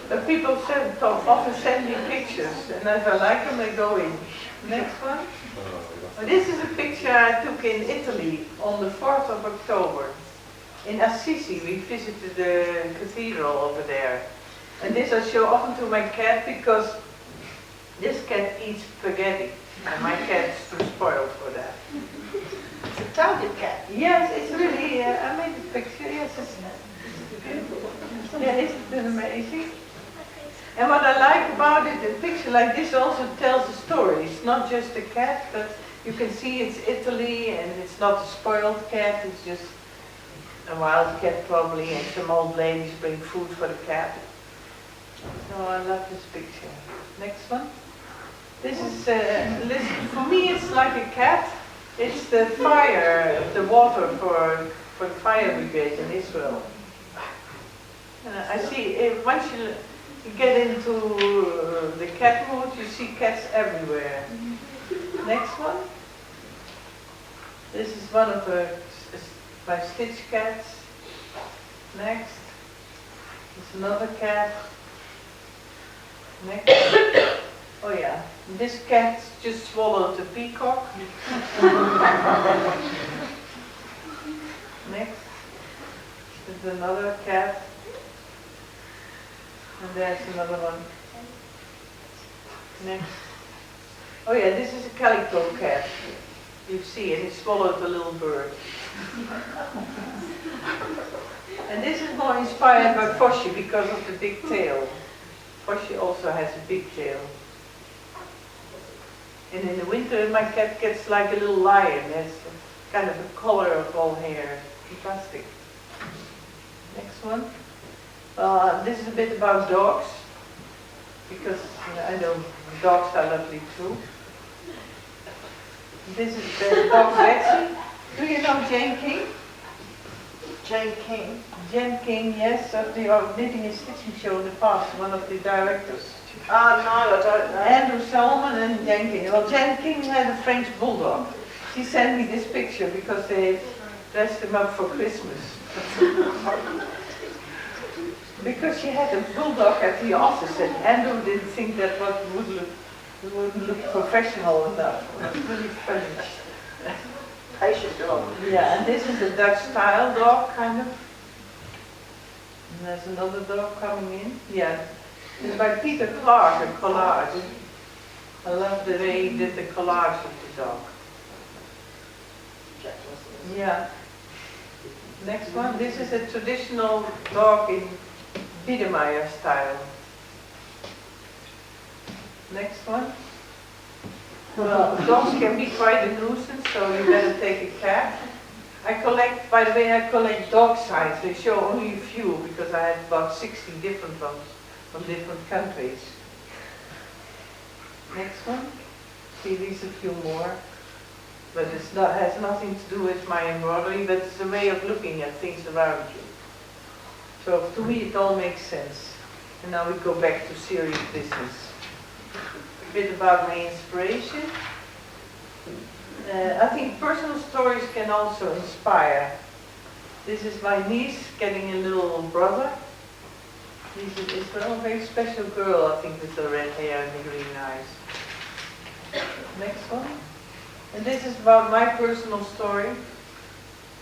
But people often send me pictures, and if I like them, they go in. Next one. This is a picture I took in Italy on the 4th of October. In Assisi, we visited the cathedral over there. And this I show often to my cat because this cat eats spaghetti. And my cat is too spoiled for that. It's a Italian cat. Yes, it's really, I made the picture, yes, it's beautiful. Yeah, isn't it amazing? And what I like about it, a picture like this also tells a story. It's not just a cat, but you can see it's Italy and it's not a spoiled cat, it's just a wild cat probably, and some old ladies bring food for the cat. So I love this picture. Next one. This is, listen, for me it's like a cat. It's the fire, the water for the fire brigade in Israel. I see, once you get into the cat mood, you see cats everywhere. Next one. This is one of my stitch cats. Next. It's another cat. Next. Oh yeah, this cat just swallowed a peacock. Next. There's another cat. And there's another one. Next. Oh yeah, this is a calico cat. You see it, it swallowed a little bird. And this is more inspired by Fossi because of the big tail. Fossi also has a big tail. And in the winter my cat gets like a little lion. It's kind of a color of all hair. Fantastic. Next one. This is a bit about dogs. Because I know dogs are lovely too. This is the dog Betsy. Do you know Jane King? Jane King. Jane King, yes, of the Knitting and Stitching Show in the past, one of the directors. No, I don't know. Andrew Salmon and Jane King. Well, Jane King had a French bulldog. She sent me this picture because they dressed him up for Christmas. Because she had a bulldog at the office and Andrew didn't think that wouldn't look professional enough. It was really funny. Patient dog. Yeah, and this is a Dutch style dog, kind of. And there's another dog coming in. Yeah, it's by Peter Clark, a collage. I love the way he did the collage of the dog. Yeah. Next one. This is a traditional dog in Biedermeier style. Next one. Well, dogs can be quite a nuisance, so you better take a cat. I collect, by the way, I collect dog signs. They show only a few because I have about 60 different ones from different countries. Next one. See, these a few more. But it's not, has nothing to do with my embroidery, but it's a way of looking at things around you. So to me it all makes sense. And now we go back to serious business. A bit about my inspiration. I think personal stories can also inspire. This is my niece getting a little brother. He's in Israel, a very special girl, I think, with the red hair and the green eyes. Next one. And this is about my personal story.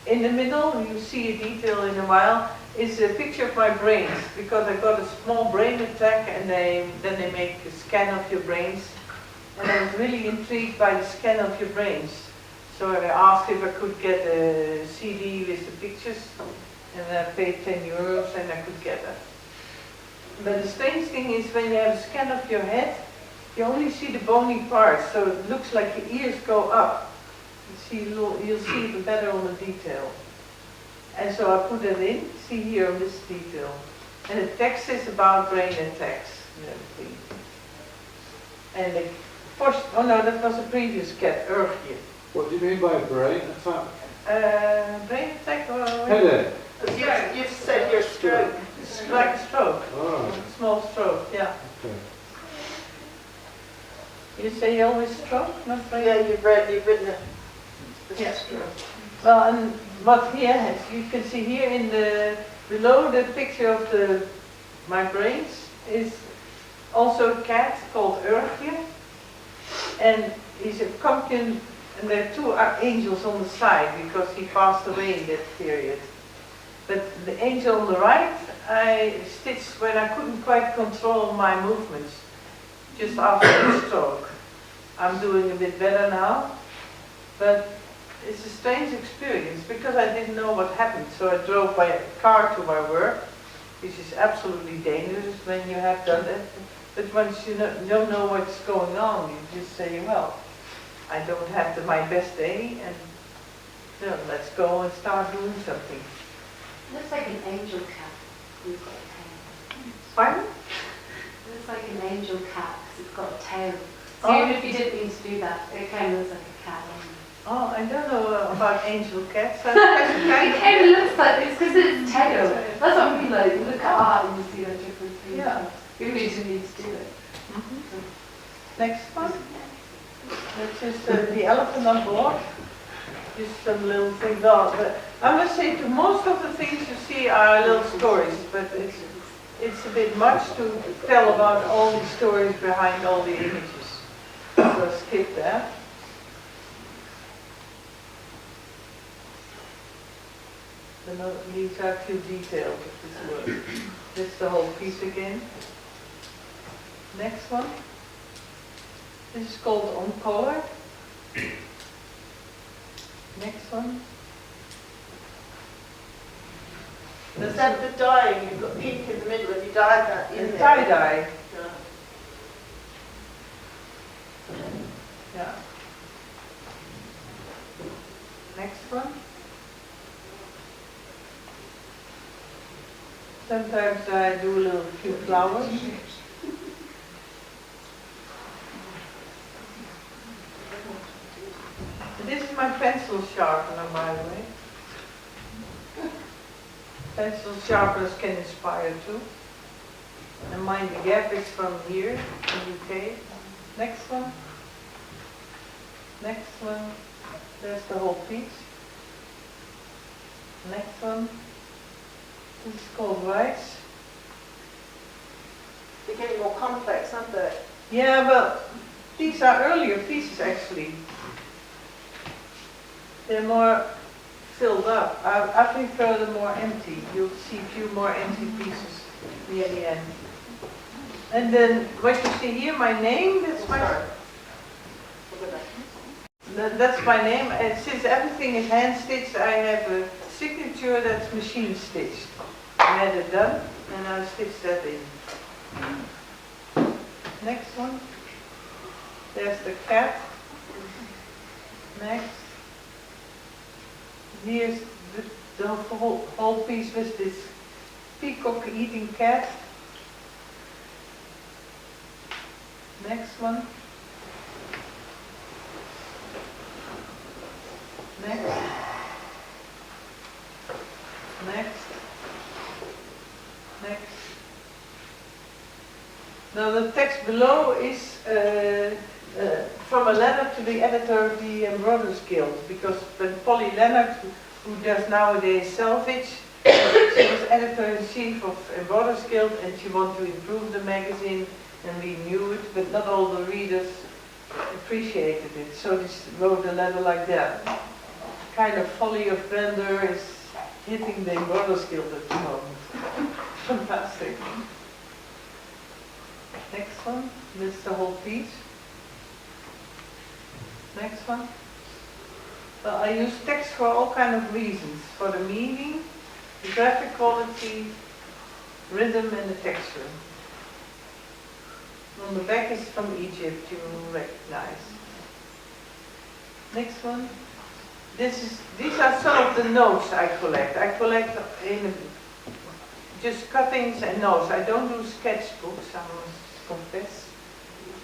In the middle, you see a detail in a while, is a picture of my brains, because I got a small brain attack and then they make a scan of your brains. And I was really intrigued by the scan of your brains. So I asked if I could get a CD with the pictures, and I paid 10 euros and I could get it. But the strange thing is when you have a scan of your head, you only see the bony parts, so it looks like your ears go up. You'll see it better on the detail. And so I put it in, see here on this detail. And the text is about brain attacks and everything. And the first, oh no, that was a previous cat, Urgje. What do you mean by brain attack? Brain attack or... Headache. You've said your stroke. It's like a stroke, Oh, a small stroke, yeah. okay. You say you always stroke, not brain? Yeah, you've written it. Yes. Well, and what here has, you can see here in the, below the picture of my brains is also a cat called Urgje. And he's a pumpkin, and there are two angels on the side because he passed away in that period. But the angel on the right, I stitched when I couldn't quite control my movements, just after the stroke. I'm doing a bit better now, but it's a strange experience because I didn't know what happened. So I drove by a car to my work, which is absolutely dangerous when you have done that. But once you don't know what's going on, you just say, well, I don't have my best day, and let's go and start doing something. Looks like an angel cat. You've got a tail. Pardon? like an angel cat because it's got a tail. So Oh. even if you didn't mean to do that, it kind of looks like a cat. Oh, I don't know about angel cats. I suppose It kind of- kind of looks like, it's because it's tail. That's what I mean, like, you look at art and you see like different things. Yeah. Even if you didn't need to do it. Next one. That's just the elephant on board. Just some little things on. But I must say, to most of the things you see are little stories, but it's a bit much to tell about all the stories behind all the images. So skip that. These are a few details of this work. This is the whole piece again. Next one. This is called On Color. Next one. Is that the dyeing? You've got pink in the middle and you dyed that in The there. tie-dye. Yeah. Yeah. Next one. Sometimes I do a little few flowers. This is my pencil sharpener, by the way. Pencil sharpeners can inspire too. And mind the gap is from here, in UK. Next one. Next one. There's the whole piece. Next one. This is called rice. They're getting more complex, aren't they? Yeah, but these are earlier pieces actually. They're more filled up. I prefer the more empty. You'll see a few more empty pieces near the end. And then what you see here, my name, that's my that's my name. And since everything is hand stitched, I have a signature that's machine stitched. I had it done and I stitched that in. Next one. There's the cat. Next. Here's the whole piece with this peacock eating cat. Next one. Next. Next. Next. Now the text below is from a letter to the editor of the Embroidery Guild, because when Polly Leonard, who does nowadays Selvage, she was editor-in-chief of Embroidery Guild and she wanted to improve the magazine and we knew it, but not all the readers appreciated it. So she wrote a letter like that. Kind of folly of grandeur is hitting the Embroidery Guild at the moment. Fantastic. Next one, this is the whole piece. Next one. Well, I use text for all kind of reasons. For the meaning, the graphic quality, rhythm and the texture. On the back is from Egypt, you will recognize. Next one. These are some of the notes I collect. I collect in just cuttings and notes. I don't do sketchbooks, I must confess.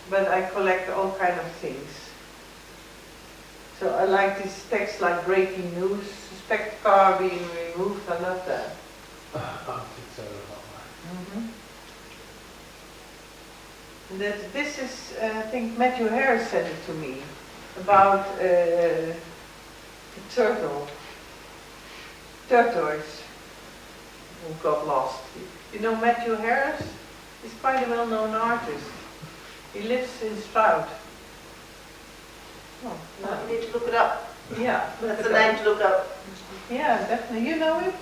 But I collect all kind of things. So I like this text like breaking news, suspect car being removed, I love that. This is, I think Matthew Harris sent it to me, about a tortoise who got lost. You know Matthew Harris? He's quite a well-known artist. He lives in Stroud. Oh, No, you need to look it up. yeah. That's the name to look up. Yeah, definitely. You know it?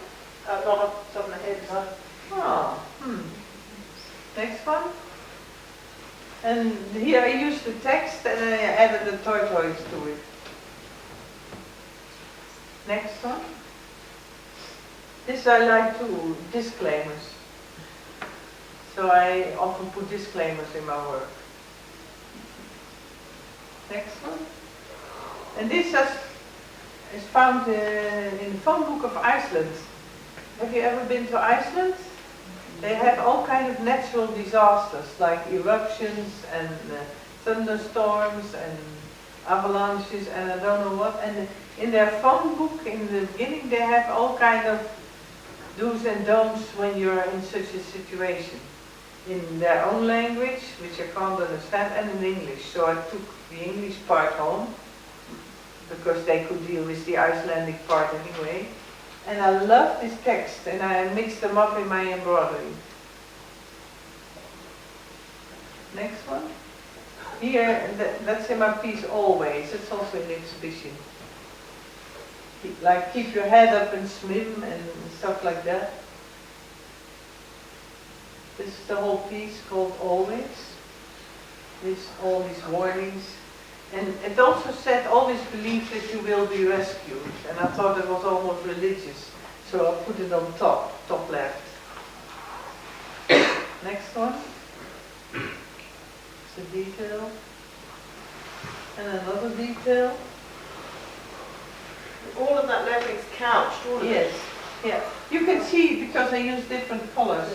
Not off the top of my head, no. Oh, Next one. And here I used the text and I added the tortoise to it. Next one. This I like too, disclaimers. So I often put disclaimers in my work. Next one. And this is found in the phone book of Iceland. Have you ever been to Iceland? They have all kind of natural disasters like eruptions and thunderstorms and avalanches and I don't know what. And in their phone book in the beginning they have all kind of do's and don'ts when you're in such a situation. In their own language, which I can't understand, and in English. So I took the English part home because they could deal with the Icelandic part anyway. And I love this text and I mixed them up in my embroidery. Next one. Here, that's in my piece Always. It's also in the exhibition. Like keep your head up and swim and stuff like that. This is the whole piece called Always. This, all these warnings. And it also said, always believe that you will be rescued. And I thought it was almost religious. So I put it on top left. Next one. It's a detail. And another detail. All of that lettering's couched, all of it. Yes, yeah. You can see because I use different colors.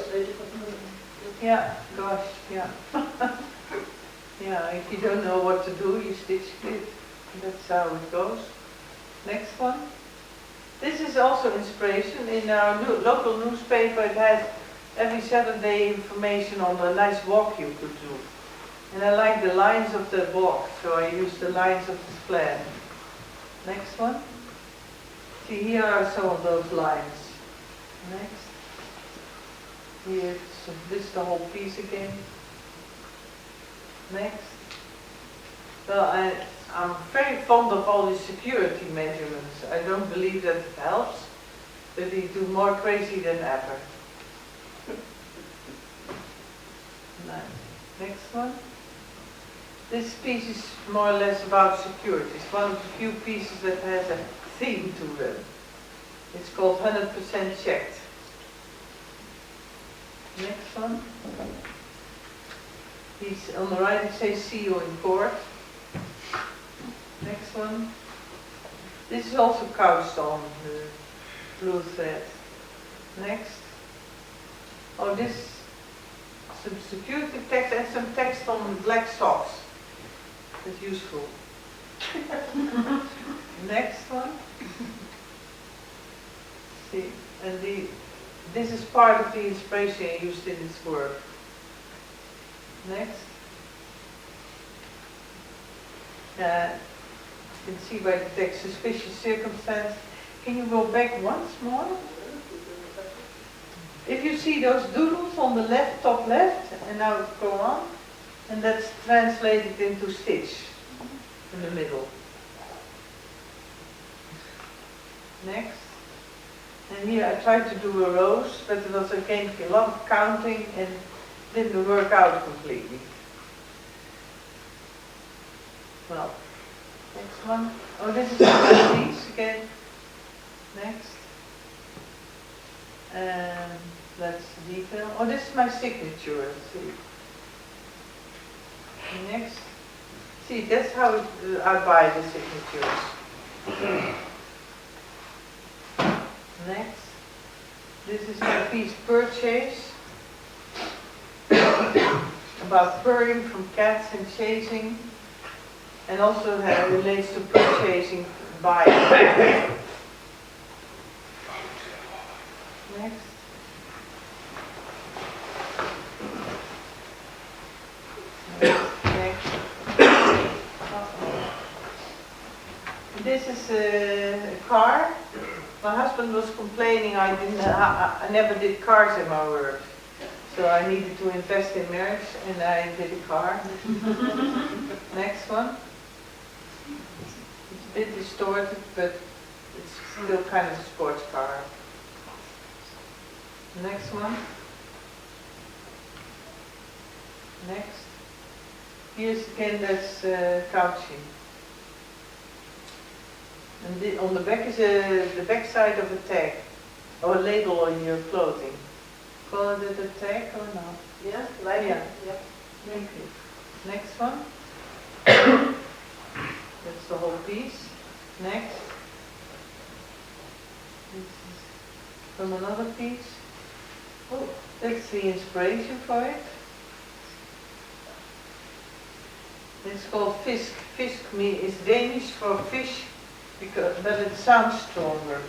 Yeah, gosh, yeah. Yeah, if you don't know what to do, you stitch it. That's how it goes. Next one. This is also inspiration. In our local newspaper, it has every Saturday information on a nice walk you could do. And I like the lines of the walk, so I use the lines of this plan. Next one. See, here are some of those lines. Next. Here, so this is the whole piece again. Next. Well, I'm very fond of all these security measurements. I don't believe that it helps, but they do more crazy than ever. Next one. This piece is more or less about security. It's one of the few pieces that has a theme to them. It's called 100% checked. Next one. He's on the right, it says see you in court. Next one. This is also couched on the blue thread. Next. Oh, this some security text and some text on black socks. That's useful. Next one. See, and this is part of the inspiration I used in this work. Next. You can see by the text, suspicious circumstance. Can you go back once more? If you see those doodles on the left, top left, and now go on, and that's translated into stitch in the middle. Next. And here I tried to do a rose, but it was again a lot of counting and didn't work out completely. Well, next one. Oh, this is the piece again. Next. And that's the detail. Oh, this is my signature. See. Next. See, that's how I buy the signatures. Next. This is my piece Purchase. About purring from cats and chasing. And also relates to purchasing, buying. Next. Next. This is a car. My husband was complaining I never did cars in my work. So I needed to invest in marriage and I did a car. Next one. It's a bit distorted, but it's still kind of a sports car. Next one. Next. Here's again that's couching. And on the back is the back side of a tag, or a label on your clothing. Call it a tag or not? Yeah, like Yeah. Yep. Thank you. Next one. That's the whole piece. Next. This is from another piece. Oh, That's the inspiration for it. It's called fisk. Fisk is Danish for fish, but it sounds stronger.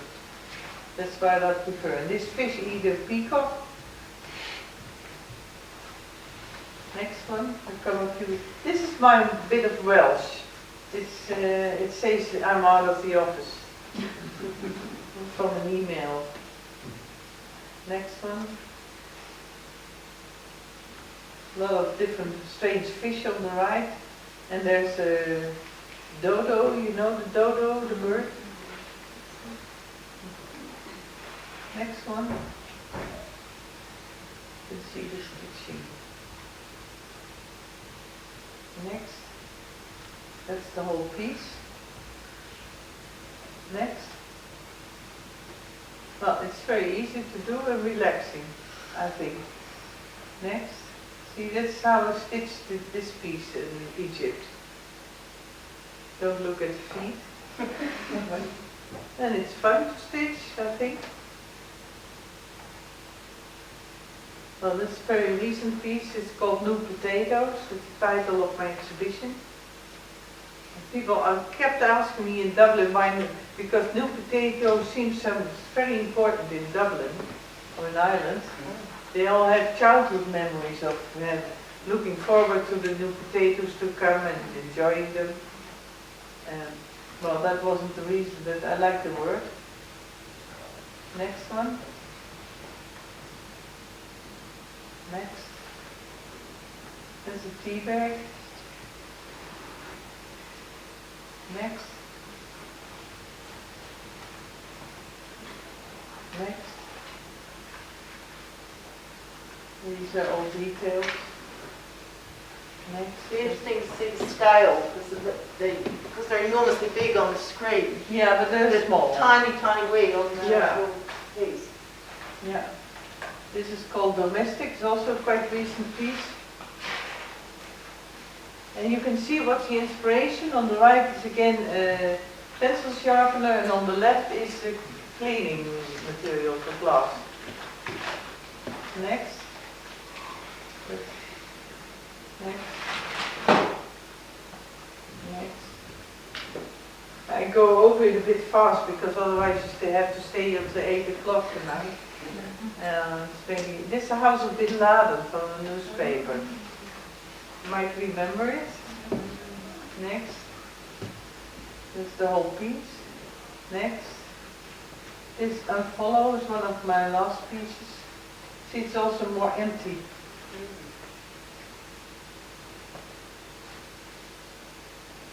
That's why I prefer. And this fish eat a peacock. Next one, this is my bit of Welsh. It says I'm out of the office from an email. Next one. A lot of different strange fish on the right. And there's a dodo, you know the dodo, the bird? Next one. You can see the stitching. Next. That's the whole piece. Next. Well, it's very easy to do and relaxing, I think. Next. See, that's how I stitched this piece in Egypt. Don't look at the feet. And it's fun to stitch, I think. Well, this is a very recent piece. It's called New Potatoes. It's the title of my exhibition. And people kept asking me in Dublin why, because new potato seems so very important in Dublin or in Ireland. They all have childhood memories of looking forward to the new potatoes to come and enjoying them. Well, that wasn't the reason, but I like the word. Next one. Next. There's a tea bag. Next. Next. These are all details. Next. It's interesting to see the scale because they're enormously big on the screen. Yeah, but they're small. Tiny, tiny wee on the Yeah. actual piece. Yeah. This is called Domestic. It's also a quite recent piece. And you can see what's the inspiration. On the right is again a pencil sharpener, and on the left is the cleaning material for glass. Next. Next. Next. I go over it a bit fast because otherwise they have to stay until 8 o'clock tonight. This is the house of Bin Laden from the newspaper. You might remember it. Next. This is the whole piece. Next. This Unfollow is one of my last pieces. See, it's also more empty.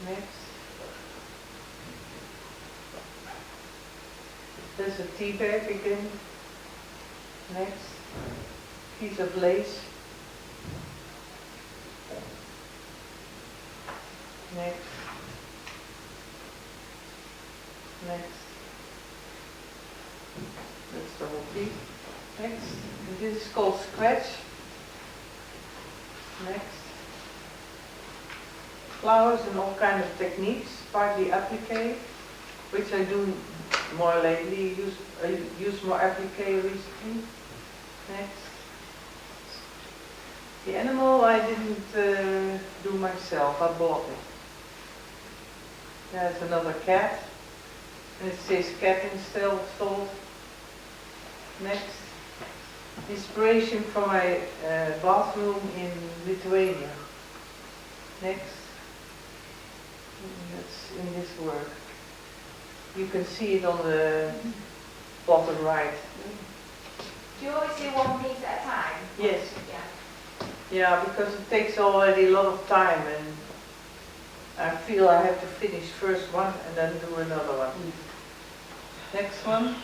Next. There's a tea bag again. Next. Piece of lace. Next. Next. That's the whole piece. Next. And this is called Scratch. Next. Flowers and all kind of techniques, partly applique, which I do more lately. I use more applique recently. Next. The animal I didn't do myself, I bought it. There's another cat, and it says cat installed. Next. Inspiration from my bathroom in Lithuania. Next. That's in this work. You can see it on the bottom right. Do you always do one piece at a time? Yes. Yeah. Yeah, because it takes already a lot of time, and I feel I have to finish first one and then do another one. Next one.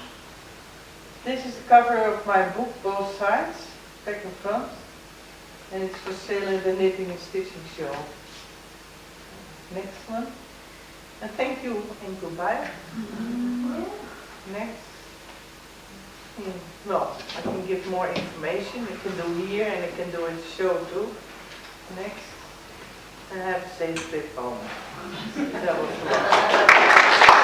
This is the cover of my book, both sides, back and front, and it's for sale in the Knitting and Stitching Show. Next one. And thank you and goodbye. Next. Well, I can give more information. I can do here and I can do at the show too. Next. And have a safe trip home. That was